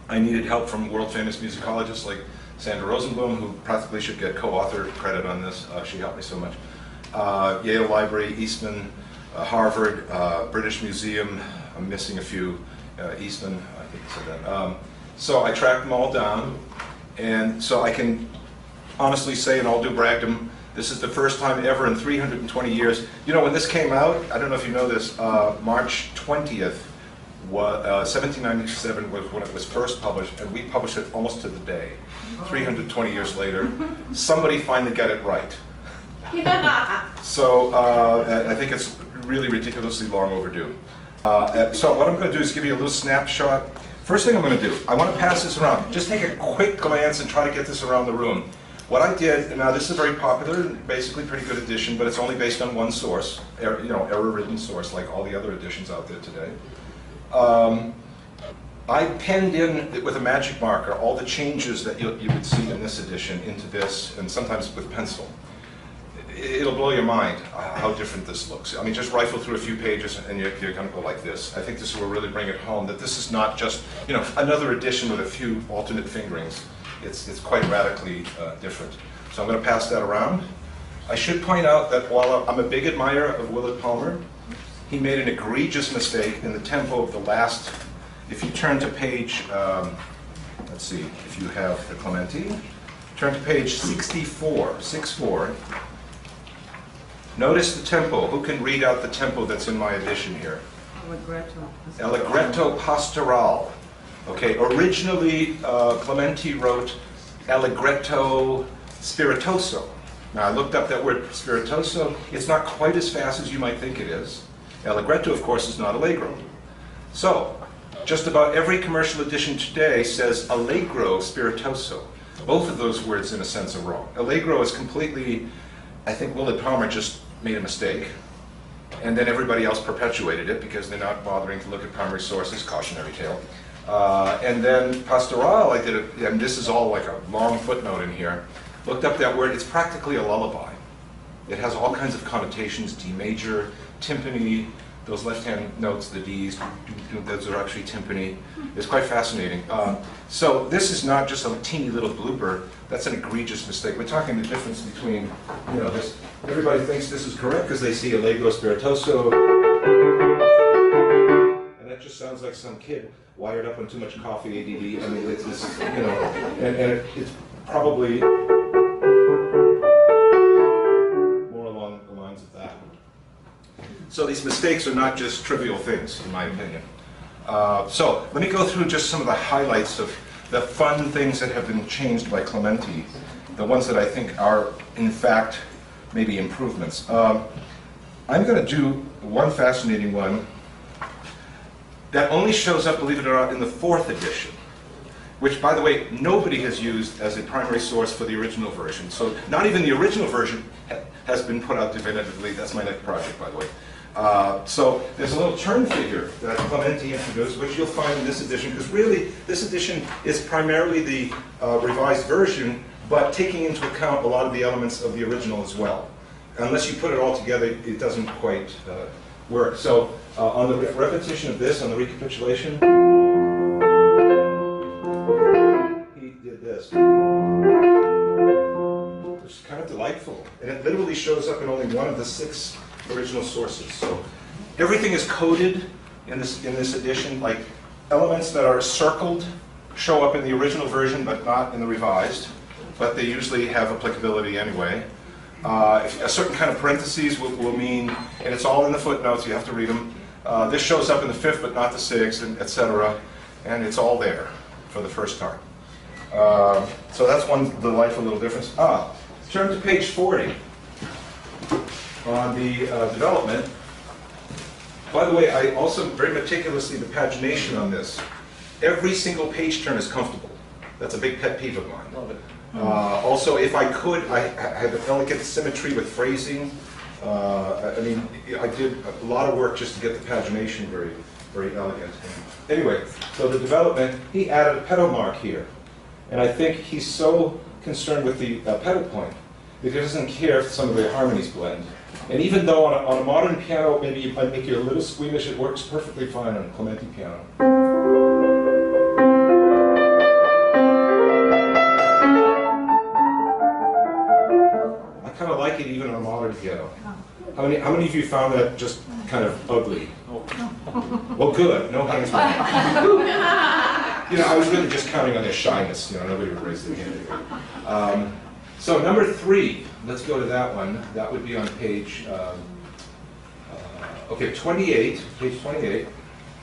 I needed help from world-famous musicologists like Sandra Rosenblum, who practically should get co-author credit on this. She helped me so much. Yale Library, Eastman, Harvard, British Museum. I'm missing a few. Eastman, I think I said that. So I tracked them all down, and so I can honestly say, and all due bragdom, this is the first time ever in 320 years. You know, when this came out, I don't know if you know this, March 20th, 1797 was when it was first published, and we published it almost to the day. 320 years later, somebody finally got it right. So I think it's really ridiculously long overdue. So what I'm going to do is give you a little snapshot. First thing I'm going to do, I want to pass this around. Just take a quick glance and try to get this around the room. What I did, and now this is a very popular, basically pretty good edition, but it's only based on one source, error-ridden source, like all the other editions out there today. I penned in with a magic marker all the changes that you would see in this edition into this, and sometimes with pencil. It'll blow your mind how different this looks. I mean, just rifle through a few pages and you're going to go like this. I think this will really bring it home, that this is not just, you know, another edition with a few alternate fingerings. It's quite radically different. So I'm going to pass that around. I should point out that while I'm a big admirer of Willard Palmer, he made an egregious mistake in the tempo of the last. If you turn to page, let's see, if you have the Clementi, turn to page 64, 64. Notice the tempo. Who can read out the tempo that's in my edition here? Allegretto pastoral. Okay, originally Clementi wrote Allegretto spiritoso. Now I looked up that word spiritoso. It's not quite as fast as you might think it is. Allegretto, of course, is not allegro. So, just about every commercial edition today says allegro spiritoso. Both of those words, in a sense, are wrong. Allegro is completely, I think Willard Palmer just made a mistake, and then everybody else perpetuated it because they're not bothering to look at primary sources, cautionary tale. And then pastoral, I did it, and this is all like a long footnote in here. Looked up that word, it's practically a lullaby. It has all kinds of connotations, D major, timpani, those left-hand notes, the Ds, those are actually timpani. It's quite fascinating. So this is not just a teeny little blooper, that's an egregious mistake. We're talking the difference between, you know, this, everybody thinks this is correct because they see allegro spiritoso, and that just sounds like some kid wired up on too much coffee, ADD. I mean, it's you know, and it's probably more along the lines of that. So these mistakes are not just trivial things, in my opinion. So let me go through just some of the highlights of the fun things that have been changed by Clementi, the ones that I think are, in fact, maybe improvements. I'm going to do one fascinating one that only shows up, believe it or not, in the 4th edition, which, by the way, nobody has used as a primary source for the original version. So not even the original version has been put out definitively. That's my next project, by the way. So there's a little turn figure that Clementi introduced, which you'll find in this edition, because really this edition is primarily the revised version, but taking into account a lot of the elements of the original as well. Unless you put it all together, it doesn't quite work. So on the repetition of this, on the recapitulation, he did this. It's kind of delightful, and it literally shows up in only one of the 6 original sources. So everything is coded in this edition. Like elements that are circled show up in the original version, but not in the revised. But they usually have applicability anyway. A certain kind of parentheses will mean, and it's all in the footnotes. You have to read them. This shows up in the 5th, but not the 6th, and etc. And it's all there for the first time. So that's one delightful little difference. Turn to page 40 on the development. By the way, I also very meticulously the pagination on this. Every single page turn is comfortable. That's a big pet peeve of mine. Love it. Also, if I could, I have an elegant symmetry with phrasing. I mean, I did a lot of work just to get the pagination very, very elegant. Anyway, so the development, he added a pedal mark here. And I think he's so concerned with the pedal point that he doesn't care if some of the harmonies blend. And even though on a modern piano, maybe it might make you a little squeamish, it works perfectly fine on a Clementi piano. I kind of like it even on a modern piano. How many of you found that just kind of ugly? Well, good. No hands. You know, I was really just counting on their shyness. You know, nobody would raise their hand. So number 3, let's go to that one. That would be on page, okay, 28, page 28.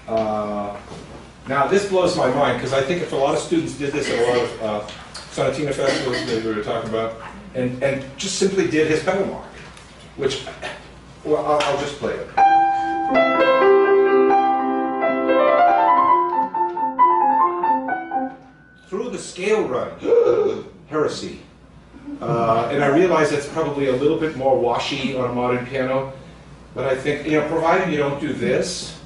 Now this blows my mind because I think if a lot of students did this at a lot of Sonatina festivals that we were talking about, and just simply did his pedal mark, which, well, I'll just play it. Through the scale run, heresy. And I realize that's probably a little bit more washy on a modern piano, but I think, you know, provided you don't do this,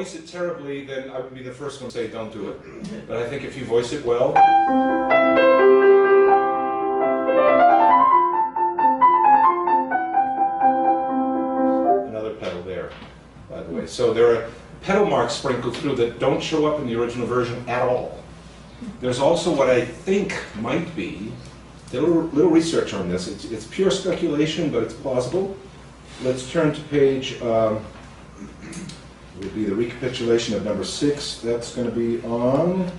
voice it terribly, then I would be the first one to say don't do it. But I think if you voice it well, another pedal there, by the way. So there are pedal marks sprinkled through that don't show up in the original version at all. There's also what I think might be, did a little research on this. It's pure speculation, but it's plausible. Let's turn to page, would be the recapitulation of number 6. That's going to be on,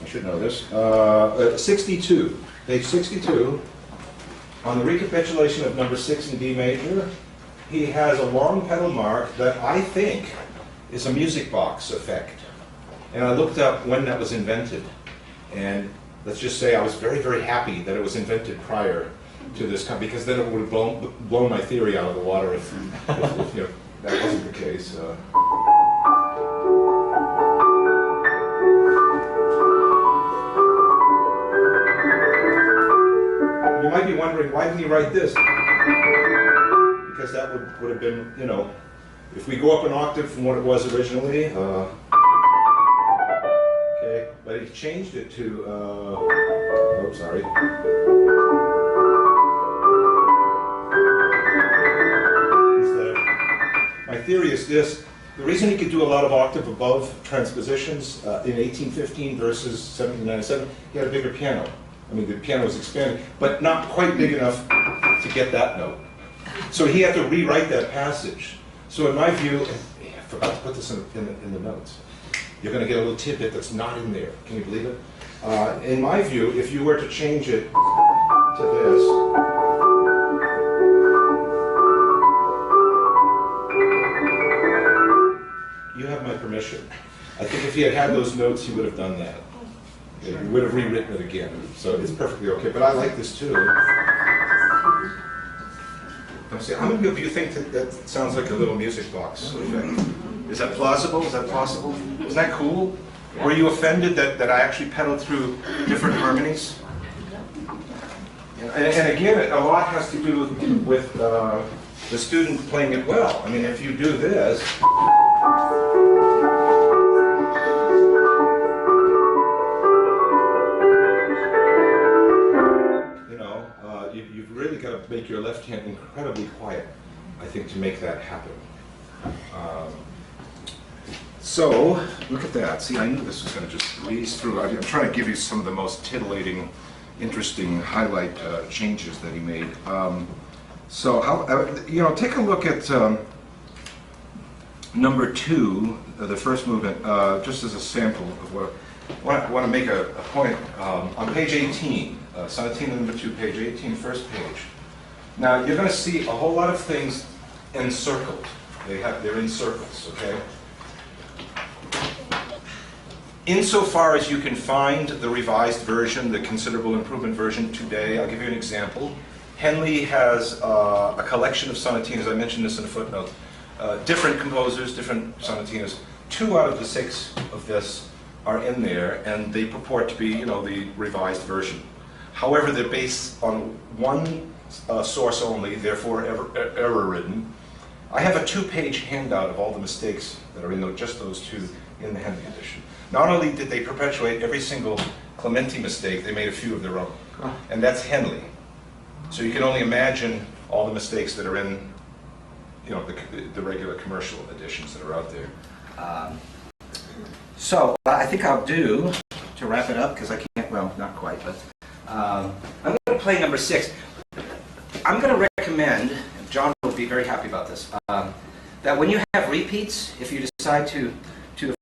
I should know this, 62. Page 62. On the recapitulation of number 6 in D major, he has a long pedal mark that I think is a music box effect. And I looked up when that was invented. And let's just say I was very, very happy that it was invented prior to this company, because then it would have blown my theory out of the water if you know, that wasn't the case. You might be wondering, why didn't he write this? Because that would have been, you know, if we go up an octave from what it was originally, okay, but he changed it to, oh, sorry. My theory is this: the reason he could do a lot of octave above transpositions in 1815 versus 1797, he had a bigger piano. I mean, the piano was expanded, but not quite big enough to get that note. So he had to rewrite that passage. So in my view, I forgot to put this in the notes. You're going to get a little tidbit that's not in there. Can you believe it? In my view, if you were to change it to this, you have my permission. I think if he had had those notes, he would have done that. He would have rewritten it again. So it's perfectly okay. But I like this too. Don't say, how many of you think that sounds like a little music box effect? Is that plausible? Is that possible? Isn't that cool? Were you offended that I actually pedaled through different harmonies? And again, a lot has to do with the student playing it well. I mean, if you do this, you've really got to make your left hand incredibly quiet, I think, to make that happen. So, look at that. See, I knew this was going to just breeze through. I'm trying to give you some of the most titillating, interesting highlight changes that he made. So, how, take a look at number 2, the first movement, just as a sample of what I want to make a point. On page 18, Sonatina number 2, page 18, first page. Now, you're going to see a whole lot of things encircled. They're in circles, okay? Insofar as you can find the revised version, the considerable improvement version today, I'll give you an example. Henley has a collection of sonatinas. I mentioned this in a footnote. Different composers, different sonatinas. 2 out of the 6 of this are in there, and they purport to be, the revised version. However, they're based on one source only, therefore error-ridden. I have a 2-page handout of all the mistakes that are in just those 2 in the Henley edition. Not only did they perpetuate every single Clementi mistake, they made a few of their own. And that's Henley. So you can only imagine all the mistakes that are in the regular commercial editions that are out there. So I think I'll do, to wrap it up, because I can't, well, not quite, but I'm going to play number 6. I'm going to recommend, John will be very happy about this, that when you have repeats, if you decide to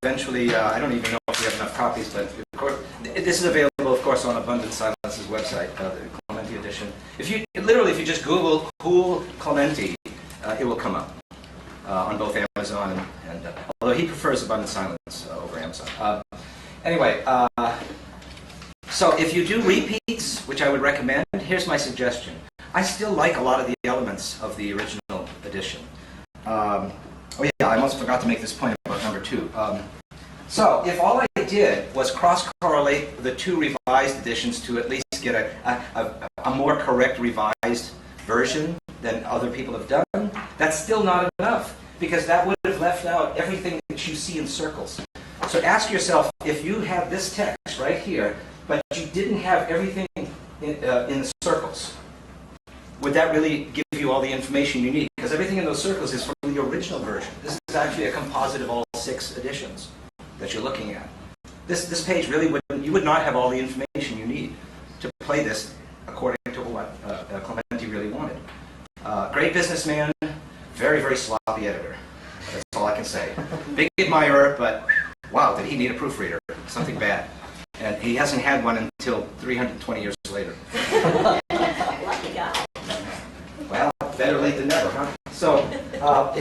eventually, I don't even know if we have enough copies, but of course, this is available, of course, on Abundant Silence's website, the Clementi edition. If you just Google Houle Clementi, it will come up on both Amazon and although he prefers Abundant Silence over Amazon. Anyway, so if you do repeats, which I would recommend, here's my suggestion. I still like a lot of the elements of the original edition. Oh yeah, I almost forgot to make this point about number 2. So if all I did was cross-correlate the 2 revised editions to at least get a more correct revised version than other people have done, that's still not enough. because that would have left out everything that you see in circles. So ask yourself, if you have this text right here, but you didn't have everything in the circles, would that really give you all the information you need? Because everything in those circles is from the original version. This is actually a composite of all 6 editions that you're looking at. This page really wouldn't, you would not have all the information you need to play this according to what Clementi really wanted. Great businessman, very, very sloppy editor. That's all I can say. Big admirer, but wow, did he need a proofreader? Something bad. And he hasn't had one until 320 years later. Lucky guy. Well, better late than never, huh? So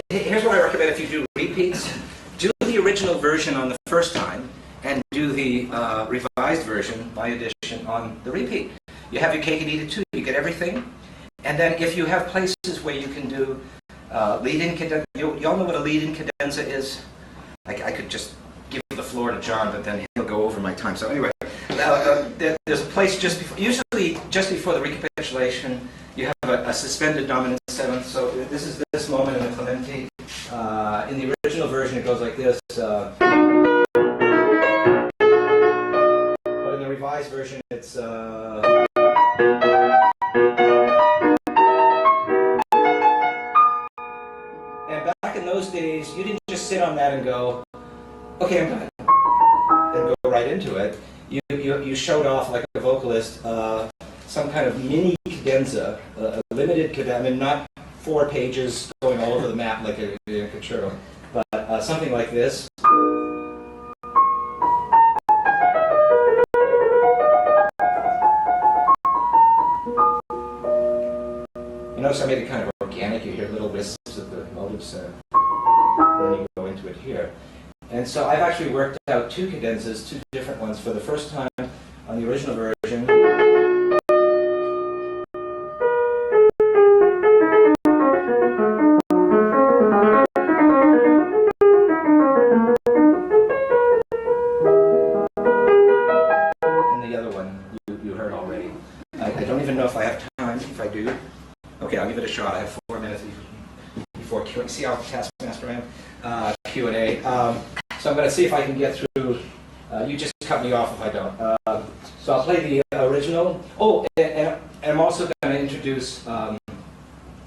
here's what I recommend if you do repeats. Do the original version on the first time, and do the revised version, my edition, on the repeat. You have your cake and eat it too. You get everything. And then if you have places where you can do lead-in cadenza, you all know what a lead-in cadenza is? I could just give the floor to John, but then he'll go over my time. So anyway, there's a place just before, usually just before the recapitulation, you have a suspended dominant seventh. So this is this moment in the Clementi. In the original version, it goes like this. But in the revised version, it's... And back in those days, you didn't just sit on that and go, okay, I'm done, and go right into it. You showed off, like a vocalist, some kind of mini cadenza, a limited cadenza, I mean, not 4 pages going all over the map like a concerto, but something like this. You notice I made it kind of organic. You hear little wisps of the motives, and then you go into it here. And so I've actually worked out 2 cadenzas, 2 different ones, for the first time on the original version. And the other one you heard already. I don't even know if I have time. If I do, okay, I'll give it a shot. I have 4 minutes before Q&A. See how Taskmaster I am? Q&A. So I'm going to see if I can get through. You just cut me off if I don't. So I'll play the original. Oh, and I'm also going to introduce some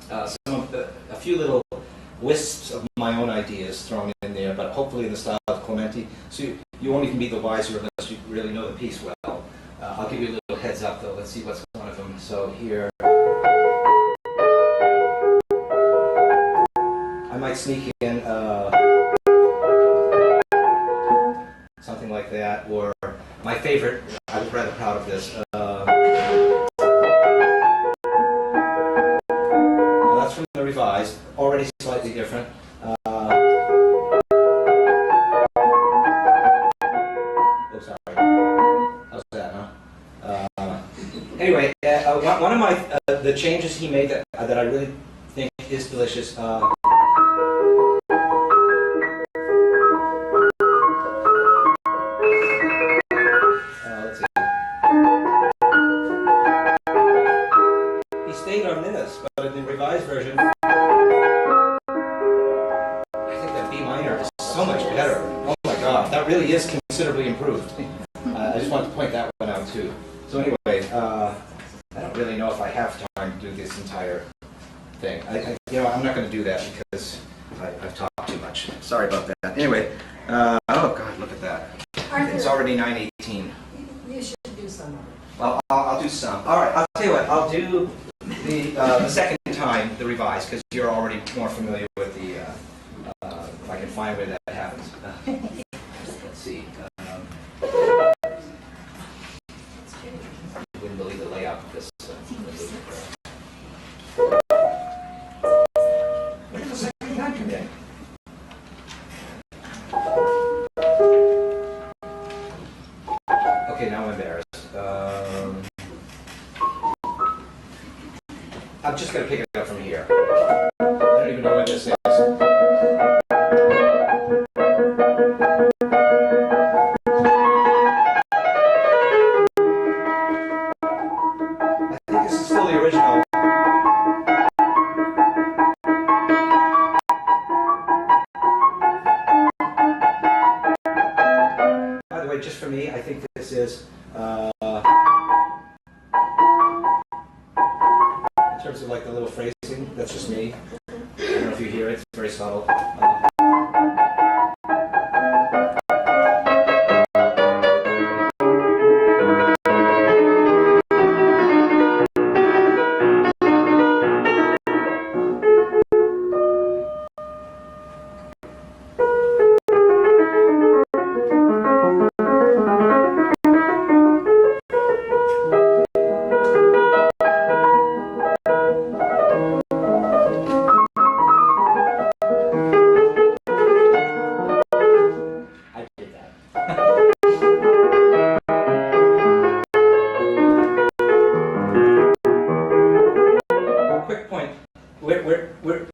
of a few little wisps of my own ideas thrown in there, but hopefully in the style of Clementi. So you won't even be the wiser unless you really know the piece well. I'll give you a little heads up though. Let's see what's one of them. So here, I might sneak in something like that, or my favorite. I was rather proud of this. That's from the revised, already slightly different. Oh, sorry. How's that, huh? Anyway, one of my the changes he made that I really think is delicious. Let's see. He stayed on this, but in the revised version, I think that B minor is so much better. Oh my God, that really is considerably improved. I just want to point that one out too. So anyway, I don't really know if I have time to do this entire thing. I'm not going to do that because I've talked too much. Sorry about that. Anyway, oh God, look at that. Arthur, It's already 9:18. you should do some of it. Well, I'll do some. All right, I'll tell you what. I'll do the second time the revised because you're already more familiar with the. If I can find where that happens. Let's see. You wouldn't believe the layout of this. Where did the second time come in? Okay, now I'm embarrassed. I'm just going to pick it up from here. I don't even know what this is. I think this is still the original. terms of like the little phrasing. That's just me. I don't know if you hear it. It's very subtle. We're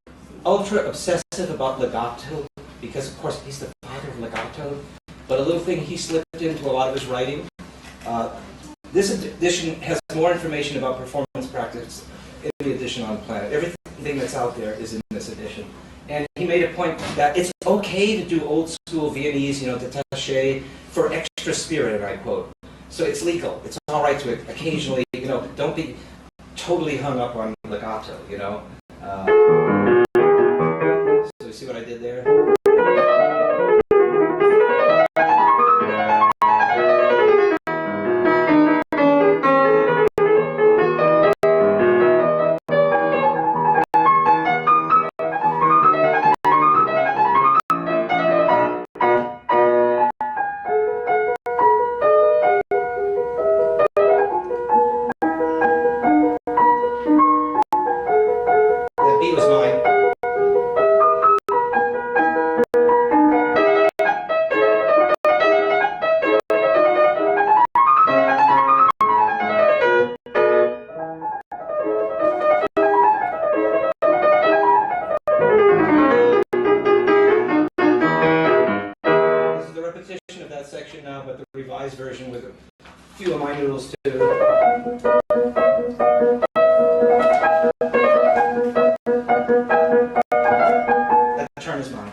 ultra obsessive about legato because, of course, he's the father of legato. But a little thing he slipped into a lot of his writing. This edition has more information about performance practice in the edition on the planet. Everything that's out there is in this edition. And he made a point that it's okay to do old school Viennese, détaché, for extra spirit, and I quote. So it's legal. It's all right to occasionally, don't be totally hung up on legato, So you see what I did there? That beat was mine. This is the repetition of that section now, but the revised version with a few of my noodles too. That turn is mine.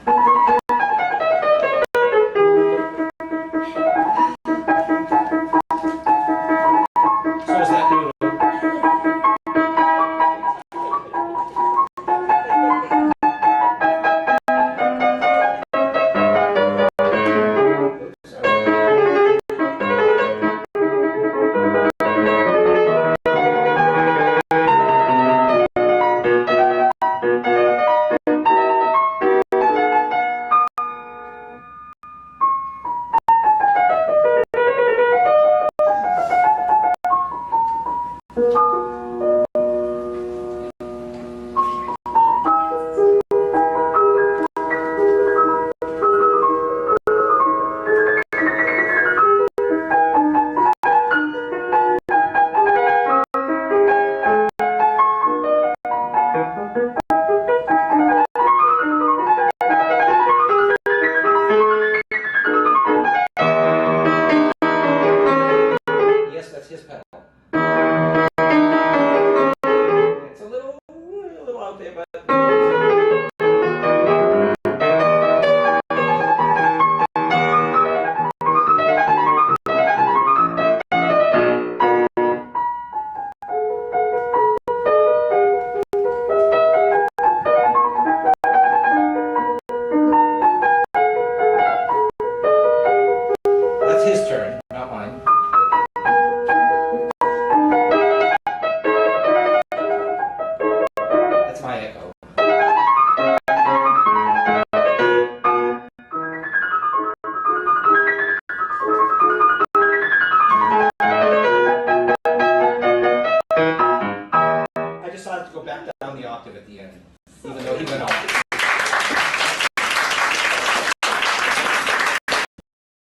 So is that noodle. Oops, sorry. Yes, that's his pedal. It's a little out there, but. That's his turn, not mine. That's my echo. I decided to go back down the octave at the end, even though he went off.